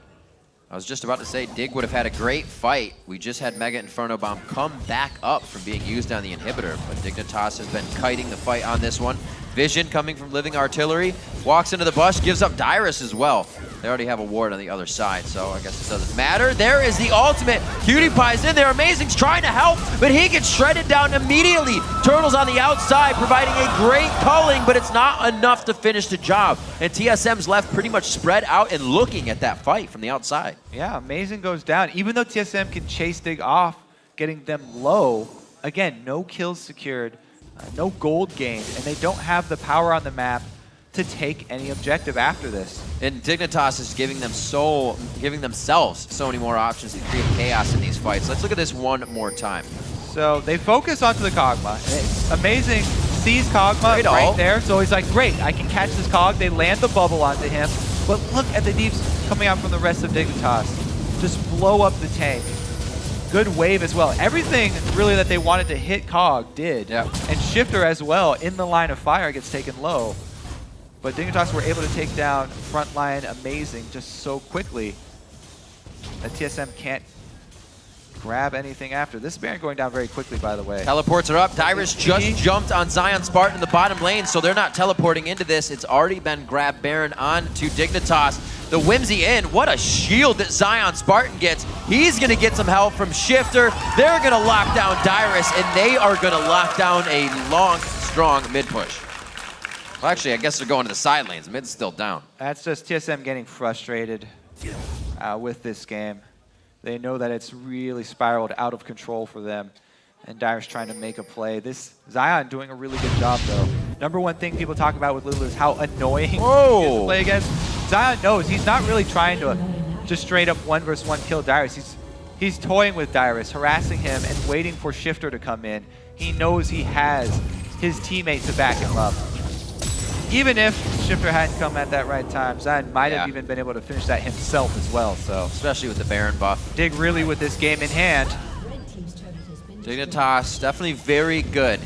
I was just about to say, Dig would have had a great fight. We just had Mega Inferno Bomb come back up from being used on the inhibitor, but Dignitas has been kiting the fight on this one. Vision coming from Living Artillery, walks into the bush, gives up Dyrus as well. They already have a ward on the other side, so I guess it doesn't matter. There is the ultimate. Cutie Pie's in there. Amazing's trying to help, but he gets shredded down immediately. Turtle's on the outside, providing a great culling, but it's not enough to finish the job. And TSM's left pretty much spread out and looking at that fight from the outside.
Yeah, Amazing goes down. Even though TSM can chase Dig off, getting them low, again, no kills secured, no gold gained, and they don't have the power on the map to take any objective after this.
And Dignitas is giving themselves so many more options to create chaos in these fights. Let's look at this one more time.
So they focus onto the Kog'Maw. It's Amazing sees Kog'Maw right there, so he's like, great, I can catch this Kog. They land the bubble onto him, but look at the deeps coming out from the rest of Dignitas. Just blow up the tank. Good wave as well. Everything really that they wanted to hit Kog did.
Yeah.
And Shifter as well in the line of fire gets taken low. But Dignitas were able to take down frontline Amazing just so quickly that TSM can't grab anything after. This Baron going down very quickly, by the way.
Teleports are up. Dyrus just jumped on Zion Spartan in the bottom lane, so they're not teleporting into this. It's already been grabbed Baron on to Dignitas. The Whimsy in. What a shield that Zion Spartan gets. He's going to get some help from Shifter. They're going to lock down Dyrus, and they are going to lock down a long, strong mid push. Well, actually, I guess they're going to the side lanes. Mid's still down.
That's just TSM getting frustrated with this game. They know that it's really spiraled out of control for them, and Dyrus trying to make a play. This Zion doing a really good job, though. Number one thing people talk about with Lulu is how annoying he is to play against. Zion knows he's not really trying to just straight up 1v1 kill Dyrus. He's toying with Dyrus, harassing him, and waiting for Shifter to come in. He knows he has his teammate to back him up. Even if Shifter hadn't come at that right time, Zion might have even been able to finish that himself as well. So,
especially with the Baron buff.
Dig really with this game in hand.
Dignitas definitely very good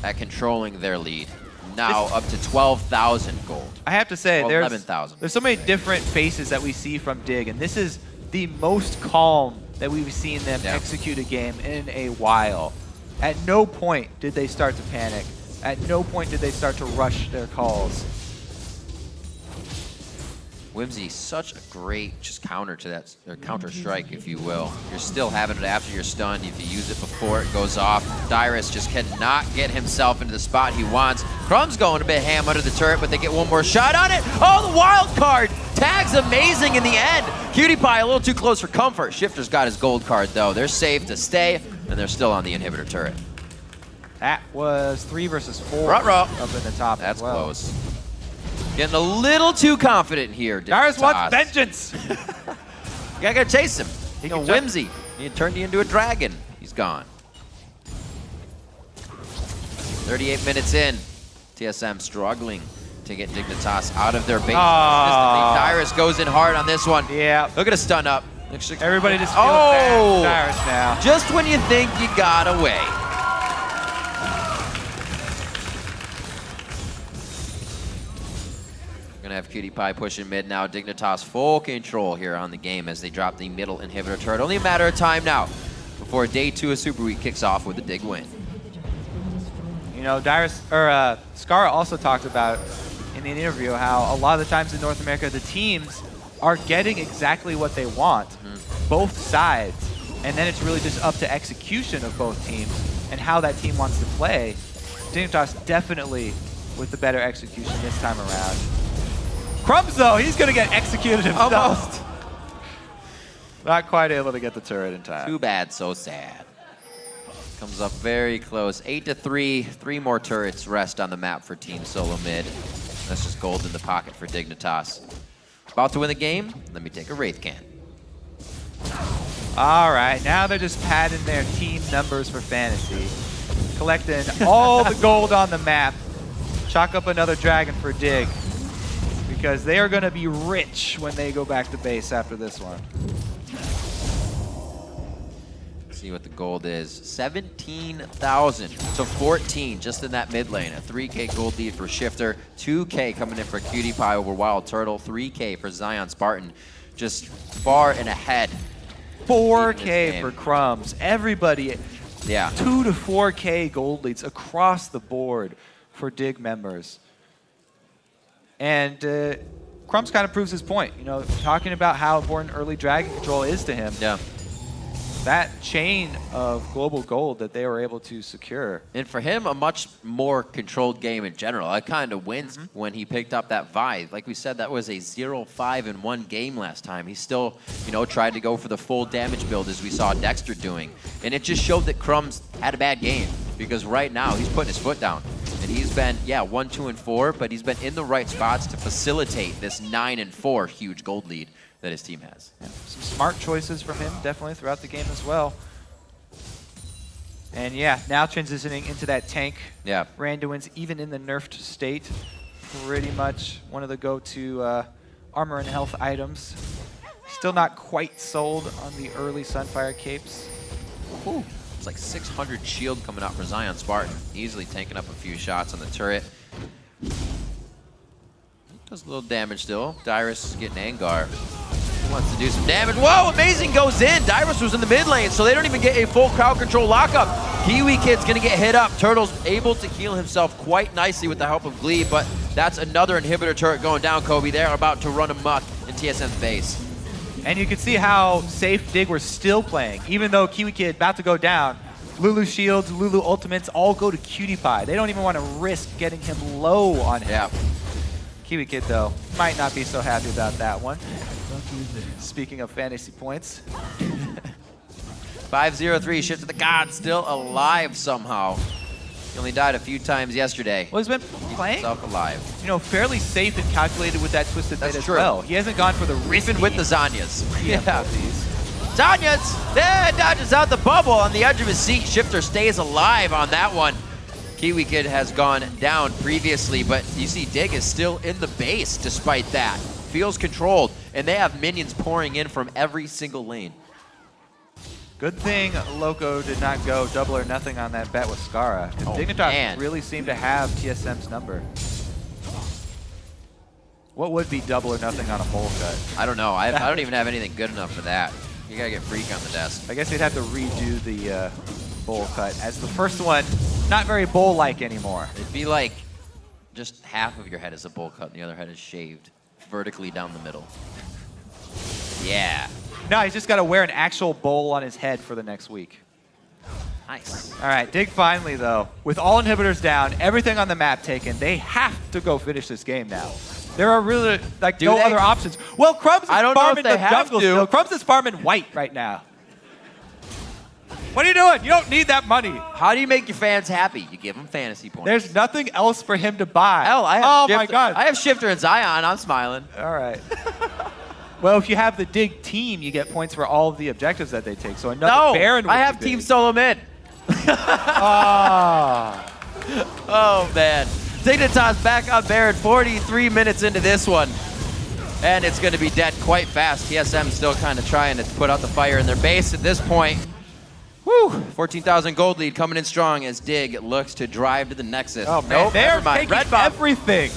at controlling their lead. Now up to 12,000 gold.
I have to say,
there's
so many different faces that we see from Dig, and this is the most calm that we've seen them execute a game in a while. At no point did they start to panic. At no point did they start to rush their calls.
Whimsy, such a great just counter to that, or counter strike, if you will. You're still having it after you're stunned. If you use it before it goes off, Dyrus just cannot get himself into the spot he wants. Crumb's going a bit ham under the turret, but they get one more shot on it. Oh, the wild card! Tag's amazing in the end. Cutie Pie a little too close for comfort. Shifter's got his gold card, though. They're safe to stay, and they're still on the inhibitor turret.
That was 3 versus 4
Ruh-roh.
up in the top.
That's
as well.
close. Getting a little too confident here.
Dyrus wants vengeance.
You gotta chase him. You know,
can
Whimsy. He turned you into a dragon. He's gone. 38 minutes in. TSM struggling to get Dignitas out of their base. Dyrus goes in hard on this one.
Yeah.
Look at a stun up.
Everybody just feels bad for Dyrus now.
Just when you think you got away. Gonna have Cutie Pie pushing mid now. Dignitas full control here on the game as they drop the middle inhibitor turret. Only a matter of time now before day 2 of Super Week kicks off with a dig win.
You know, Skara also talked about in the interview how a lot of the times in North America, the teams are getting exactly what they want, both sides. And then it's really just up to execution of both teams and how that team wants to play. Dignitas definitely with the better execution this time around. Crumbs, though, he's going to get executed himself.
Almost.
Not quite able to get the turret in time.
Too bad, so sad. Comes up very close. 8-3. 3 more turrets rest on the map for Team SoloMid. That's just gold in the pocket for Dignitas. About to win the game? Let me take a Wraith can.
All right, now they're just padding their team numbers for fantasy. Collecting all the gold on the map. Chalk up another dragon for Dig. Because they are going to be rich when they go back to base after this one.
Let's see what the gold is. 17,000 to 14 just in that mid lane. A 3K gold lead for Shifter. 2K coming in for Cutie Pie over Wild Turtle. 3K for Zion Spartan. Just far and ahead.
4K for Crumbs. Everybody, 2 to 4K gold leads across the board for Dig members. And Crumbs kind of proves his point, you know, talking about how important early dragon control is to him.
Yeah.
That chain of global gold that they were able to secure.
And for him, a much more controlled game in general. I kind of wins when he picked up that Vive. Like we said, that was a 0-5-1 game last time. He still, you know, tried to go for the full damage build as we saw Dexter doing. And it just showed that Crumbs had a bad game because right now he's putting his foot down. And he's been, 1, 2, and 4, but he's been in the right spots to facilitate this 9-4 huge gold lead that his team has.
Yeah, some smart choices from him definitely throughout the game as well. And yeah, now transitioning into that tank.
Yeah.
Randuin's even in the nerfed state. Pretty much one of the go-to armor and health items. Still not quite sold on the early Sunfire capes.
Ooh. It's like 600 shield coming out for Zion Spartan. Easily tanking up a few shots on the turret. Does a little damage still. Dyrus getting Angar. He wants to do some damage. Whoa, Amazing goes in. Dyrus was in the mid lane, so they don't even get a full crowd control lockup. Kiwi Kid's gonna get hit up. Turtle's able to heal himself quite nicely with the help of Glee, but that's another inhibitor turret going down, Kobe. They're about to run amok in TSM's base.
And you can see how safe Dig were still playing. Even though Kiwi Kid about to go down, Lulu shields, Lulu ultimates all go to Cutie Pie. They don't even want to risk getting him low on him.
Yeah.
Kiwi Kid, though, might not be so happy about that one. Speaking of fantasy points.
5-0-3, Shift to the God, still alive somehow. He only died a few times yesterday.
Well, he's been playing,
himself alive.
You know, fairly safe and calculated with that twisted mid as well. He hasn't gone for the risky.
Even with the Zanyas.
Yeah.
Zanyas! There, dodges out the bubble on the edge of his seat. Shifter stays alive on that one. Kiwi Kid has gone down previously, but you see Dig is still in the base despite that. Feels controlled, and they have minions pouring in from every single lane.
Good thing Loco did not go double or nothing on that bet with Skara. Dignitas really seemed to have TSM's number. What would be double or nothing on a bowl cut?
I don't know. I don't even have anything good enough for that. You gotta get Freak on the desk.
I guess we'd have to redo the bowl cut, as the first one, not very bowl-like anymore.
It'd be like just half of your head is a bowl cut and the other head is shaved. vertically down the middle. Yeah.
No, he's just got to wear an actual bowl on his head for the next week.
Nice.
All right, Dig finally, though, with all inhibitors down, everything on the map taken, they have to go finish this game now. There are really no other options. Well, Crumbs is farming the jungle still. Crumbs is farming white right now. What are you doing? You don't need that money.
How do you make your fans happy? You give them fantasy points.
There's nothing else for him to buy.
Hell,
my God.
I have Shifter and Zion. I'm smiling.
All right. Well, if you have the Dig team, you get points for all of the objectives that they take. So another Baron would
I have Team SoloMid. Oh, man. Dignitas back on Baron 43 minutes into this one. And it's going to be dead quite fast. TSM still kind of trying to put out the fire in their base at this point. Woo! 14,000 gold lead coming in strong as Dig looks to drive to the Nexus.
Oh, man.
Nope,
They're
never mind.
taking
Red buff.
everything.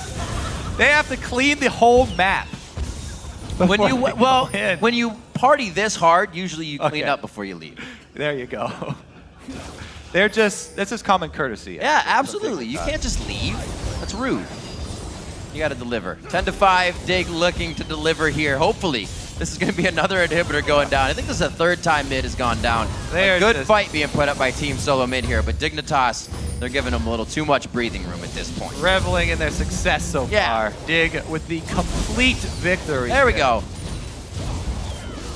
They have to clean the whole map.
When you party this hard, usually you clean up before you leave.
There you go. That's just common courtesy.
Yeah, absolutely. You can't just leave. That's rude. You got to deliver. 10-5, Dig looking to deliver here. Hopefully, this is going to be another inhibitor going down. I think this is the third time mid has gone down. A good fight being put up by Team SoloMid here, but Dignitas, they're giving them a little too much breathing room at this point.
Reveling in their success so far. Dig with the complete victory.
There we go.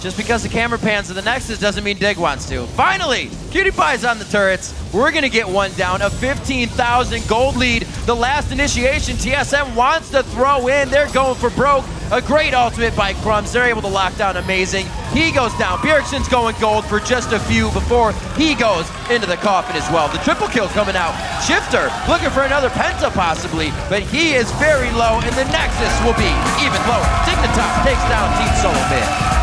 Just because the camera pans to the Nexus doesn't mean Dig wants to. Finally, Cutie Pie's on the turrets. We're going to get one down. A 15,000 gold lead. The last initiation TSM wants to throw in. They're going for broke. A great ultimate by Crumbs. They're able to lock down Amazing. He goes down. Bjergsen's going gold for just a few before he goes into the coffin as well. The triple kill coming out. Shifter looking for another Penta possibly, but he is very low, and the Nexus will be even lower. Dignitas takes down Team SoloMid.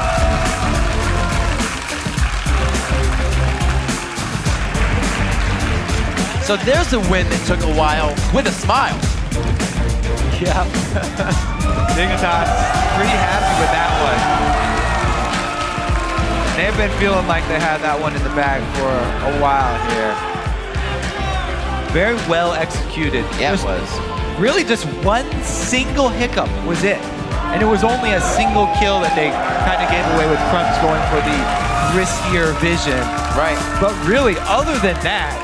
So there's a win that took a while with a smile.
Yeah. Dignitas pretty happy with that one. They've been feeling like they had that one in the bag for a while here. Very well executed.
Yeah, it was.
Really just one single hiccup was it. And it was only a single kill that they kind of gave away with Crumbs going for the riskier vision.
Right.
But really, other than that,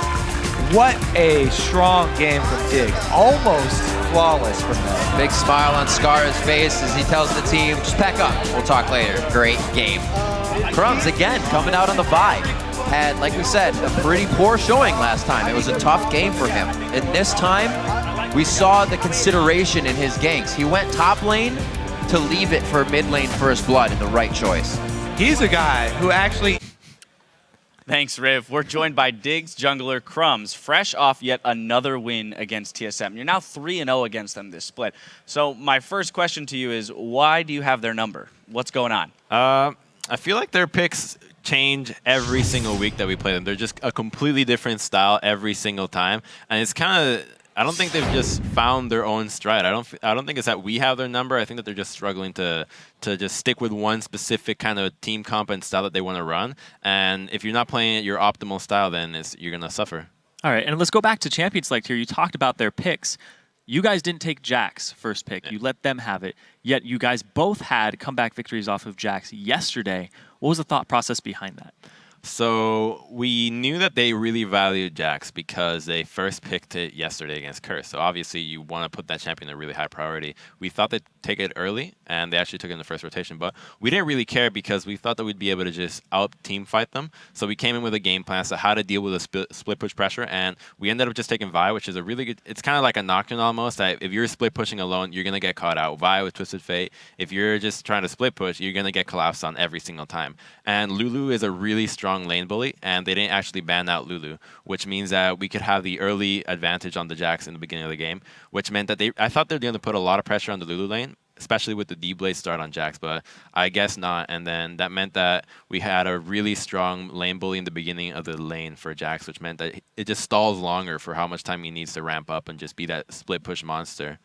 what a strong game from Dig. Almost flawless from them.
Big smile on Scar's face as he tells the team, just pack up. We'll talk later. Great game. Crumbs, again, coming out on the vibe. Had, like we said, a pretty poor showing last time. It was a tough game for him. And this time, we saw the consideration in his ganks. He went top lane to leave it for mid lane first blood in the right choice.
He's a guy who actually...
Thanks, Riv. We're joined by Dig's jungler Crumbs, fresh off yet another win against TSM. You're now 3-0 against them this split. So my first question to you is, why do you have their number? What's going on?
I feel like their picks change every single week that we play them. They're just a completely different style every single time, and it's kind of... I don't think they've just found their own stride. I don't think it's that we have their number. I think that they're just struggling to just stick with one specific kind of team comp and style that they want to run. And if you're not playing at your optimal style, then you're going to suffer.
All right, and let's go back to Champion Select here. You talked about their picks. You guys didn't take Jax first pick. Yeah. You let them have it. Yet you guys both had comeback victories off of Jax yesterday. What was the thought process behind that?
So we knew that they really valued Jax because they first picked it yesterday against Curse. So obviously you want to put that champion in a really high priority. We thought they'd take it early, and they actually took it in the first rotation. But we didn't really care because we thought that we'd be able to just out-team fight them. So we came in with a game plan as to how to deal with a split push pressure, and we ended up just taking Vi, which is a really good... It's kind of like a Nocturne almost. If you're split pushing alone, you're going to get caught out. Vi with Twisted Fate. If you're just trying to split push, you're going to get collapsed on every single time. And Lulu is a really strong lane bully, and they didn't actually ban out Lulu, which means that we could have the early advantage on the Jax in the beginning of the game, which meant that I thought they were going to put a lot of pressure on the Lulu lane, especially with the D-Blade start on Jax, but I guess not. And then that meant that we had a really strong lane bully in the beginning of the lane for Jax, which meant that it just stalls longer for how much time he needs to ramp up and just be that split push monster.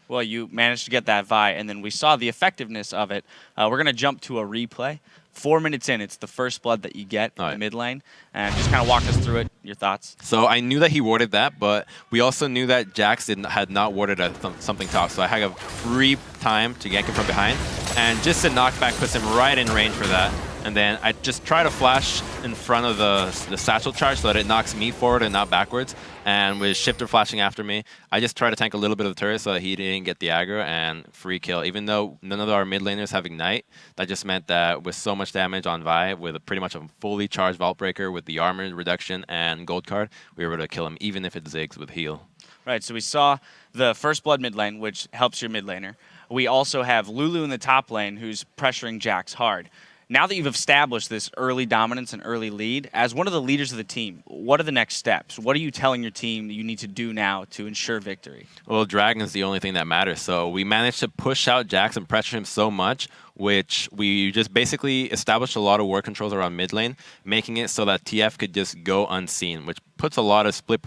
Well, you managed to get that Vi, and then we saw the effectiveness of it. We're going to jump to a replay 4 minutes in, it's the first blood that you get in the mid lane. And just kind of walk us through it, your thoughts.
So I knew that he warded that, but we also knew that Jax had not warded at something top. So I had a free time to gank him from behind. And just a knockback puts him right in range for that. And then I just try to flash in front of the satchel charge so that it knocks me forward and not backwards. And with Shifter flashing after me, I just try to tank a little bit of the turret so that he didn't get the aggro and free kill. Even though none of our mid laners have Ignite, that just meant that with so much damage on Vi, with pretty much a fully charged Vault Breaker with the armor reduction and gold card, we were able to kill him, even if it zigs with heal.
Right, so we saw the first blood mid lane, which helps your mid laner. We also have Lulu in the top lane, who's pressuring Jax hard. Now that you've established this early dominance and early lead, as one of the leaders of the team, what are the next steps? What are you telling your team that you need to do now to ensure victory?
Well, Dragon's the only thing that matters. So we managed to push out Jax and pressure him so much, which we just basically established a lot of ward controls around mid lane, making it so that TF could just go unseen, which puts a lot of split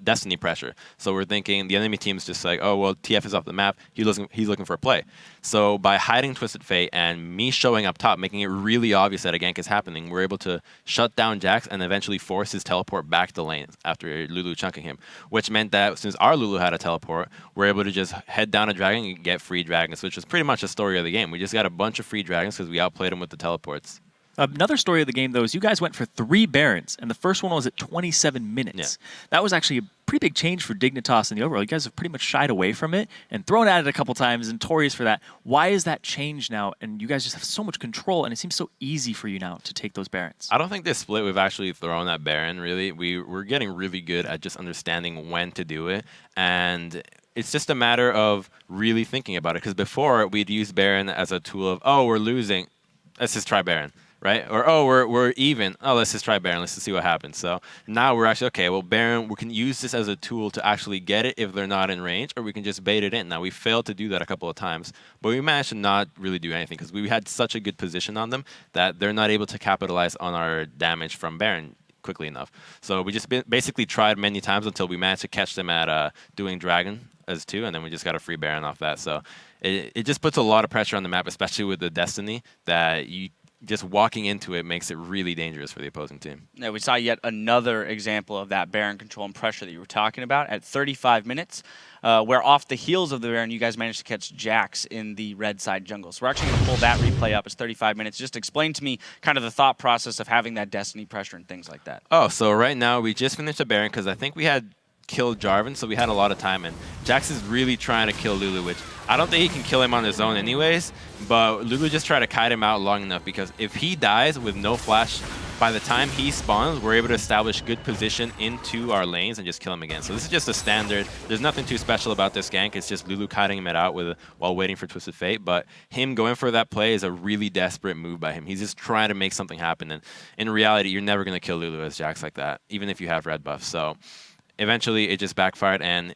Destiny pressure. So we're thinking the enemy team's just like, oh, well, TF is off the map. He's looking for a play. So by hiding Twisted Fate and me showing up top, making it really obvious that a gank is happening, we're able to shut down Jax and eventually force his teleport back to lane after Lulu chunking him, which meant that since our Lulu had a teleport, we're able to just head down a dragon and get free dragons, which is pretty much the story of the game. We just got a bunch of free dragons because we outplayed them with the teleports.
Another story of the game, though, is you guys went for 3 Barons, and the first one was at 27 minutes.
Yeah.
That was actually a pretty big change for Dignitas in the overall. You guys have pretty much shied away from it and thrown at it a couple times, and notorious for that. Why is that change now? And you guys just have so much control, and it seems so easy for you now to take those Barons.
I don't think this split we've actually thrown at Baron, really. We're getting really good at just understanding when to do it, and it's just a matter of really thinking about it. Because before, we'd use Baron as a tool of, oh, we're losing, let's just try Baron. Right? Or, oh, we're even. Oh, let's just try Baron. Let's just see what happens. So now we're actually, okay, well, Baron, we can use this as a tool to actually get it if they're not in range, or we can just bait it in. Now, we failed to do that a couple of times, but we managed to not really do anything because we had such a good position on them that they're not able to capitalize on our damage from Baron quickly enough. So we just basically tried many times until we managed to catch them at doing Dragon as 2, and then we just got a free Baron off that. So it just puts a lot of pressure on the map, especially with the Destiny, that you just walking into it makes it really dangerous for the opposing team.
Yeah, we saw yet another example of that Baron control and pressure that you were talking about at 35 minutes, where off the heels of the Baron, you guys managed to catch Jax in the red side jungle. So we're actually going to pull that replay up. It's 35 minutes. Just explain to me kind of the thought process of having that Destiny pressure and things like that.
Oh, so right now we just finished a Baron because I think we had killed Jarvan, so we had a lot of time, and Jax is really trying to kill Lulu, which I don't think he can kill him on his own anyways, but Lulu just tried to kite him out long enough because if he dies with no flash, by the time he spawns, we're able to establish good position into our lanes and just kill him again. So this is just a standard. There's nothing too special about this gank. It's just Lulu kiting him out while waiting for Twisted Fate, but him going for that play is a really desperate move by him. He's just trying to make something happen, and in reality, you're never going to kill Lulu as Jax like that, even if you have red buff. So eventually, it just backfired, and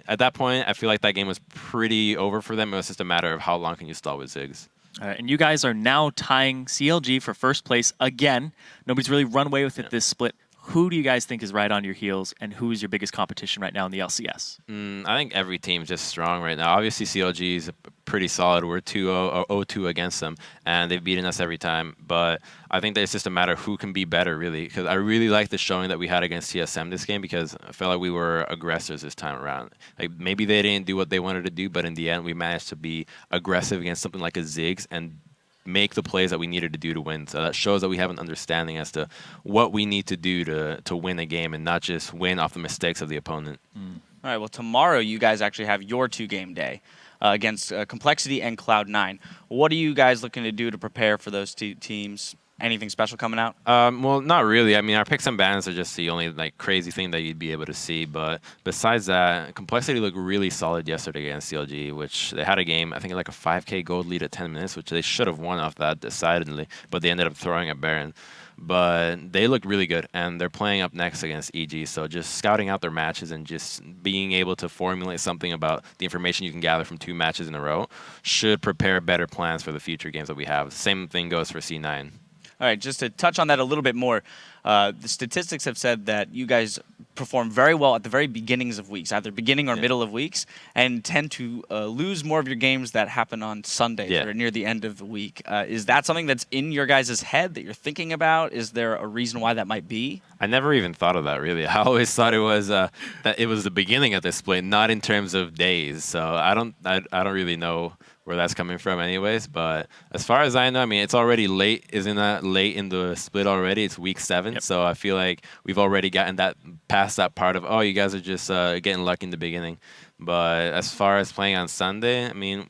at that point, I feel like that game was pretty over for them. It was just a matter of how long can you stall with Ziggs.
And you guys are now tying CLG for first place again. Nobody's really run away with it this split. Who do you guys think is right on your heels, and who is your biggest competition right now in the LCS?
I think every team's just strong right now. Obviously, CLG is pretty solid. We're 2-0-2 against them, and they've beaten us every time. But I think that it's just a matter of who can be better, really. Because I really like the showing that we had against TSM this game, because I felt like we were aggressors this time around. Like maybe they didn't do what they wanted to do, but in the end, we managed to be aggressive against something like a Ziggs and make the plays that we needed to do to win. So that shows that we have an understanding as to what we need to do to win a game and not just win off the mistakes of the opponent.
All right, well, tomorrow you guys actually have your 2-game day against Complexity and Cloud9. What are you guys looking to do to prepare for those two teams? Anything special coming out?
Well, not really. I mean, our picks and bans are just the only crazy thing that you'd be able to see. But besides that, Complexity looked really solid yesterday against CLG, which they had a game, I think, like a 5K gold lead at 10 minutes, which they should have won off that decidedly. But they ended up throwing at Baron. But they look really good, and they're playing up next against EG. So just scouting out their matches and just being able to formulate something about the information you can gather from 2 matches in a row should prepare better plans for the future games that we have. Same thing goes for C9.
All right, just to touch on that a little bit more, The statistics have said that you guys perform very well at the very beginnings of weeks, either beginning or middle of weeks, and tend to lose more of your games that happen on Sundays or near the end of the week. Is that something that's in your guys' head that you're thinking about? Is there a reason why that might be?
I never even thought of that, really. I always thought it was that it was the beginning of the split, not in terms of days. So I don't really know where that's coming from anyways. But as far as I know, I mean, it's already late. Isn't that late in the split already? It's week 7. So I feel like we've already gotten that past that part of, oh, you guys are just getting lucky in the beginning. But as far as playing on Sunday, I mean,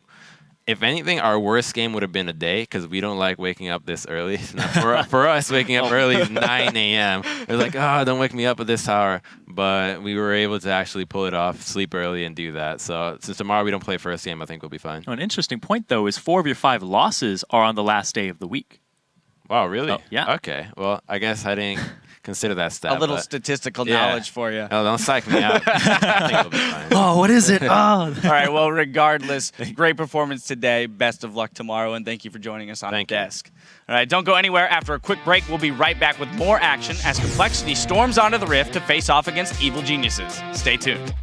if anything, our worst game would have been a day because we don't like waking up this early. For us, waking up early is 9 a.m. They're like, oh, don't wake me up at this hour. But we were able to actually pull it off, sleep early, and do that. So since tomorrow we don't play first game, I think we'll be fine.
An interesting point, though, is 4 of your 5 losses are on the last day of the week.
Wow, really?
Oh, yeah.
Okay. Well, I guess I didn't consider that stat.
A little statistical knowledge for you.
No, don't psych me out. I think we'll be fine.
Oh, what is it? Oh.
All right, well, regardless, great performance today. Best of luck tomorrow, and thank you for joining us on the desk. All right, don't go anywhere. After a quick break, we'll be right back with more action as Complexity storms onto the Rift to face off against Evil Geniuses. Stay tuned.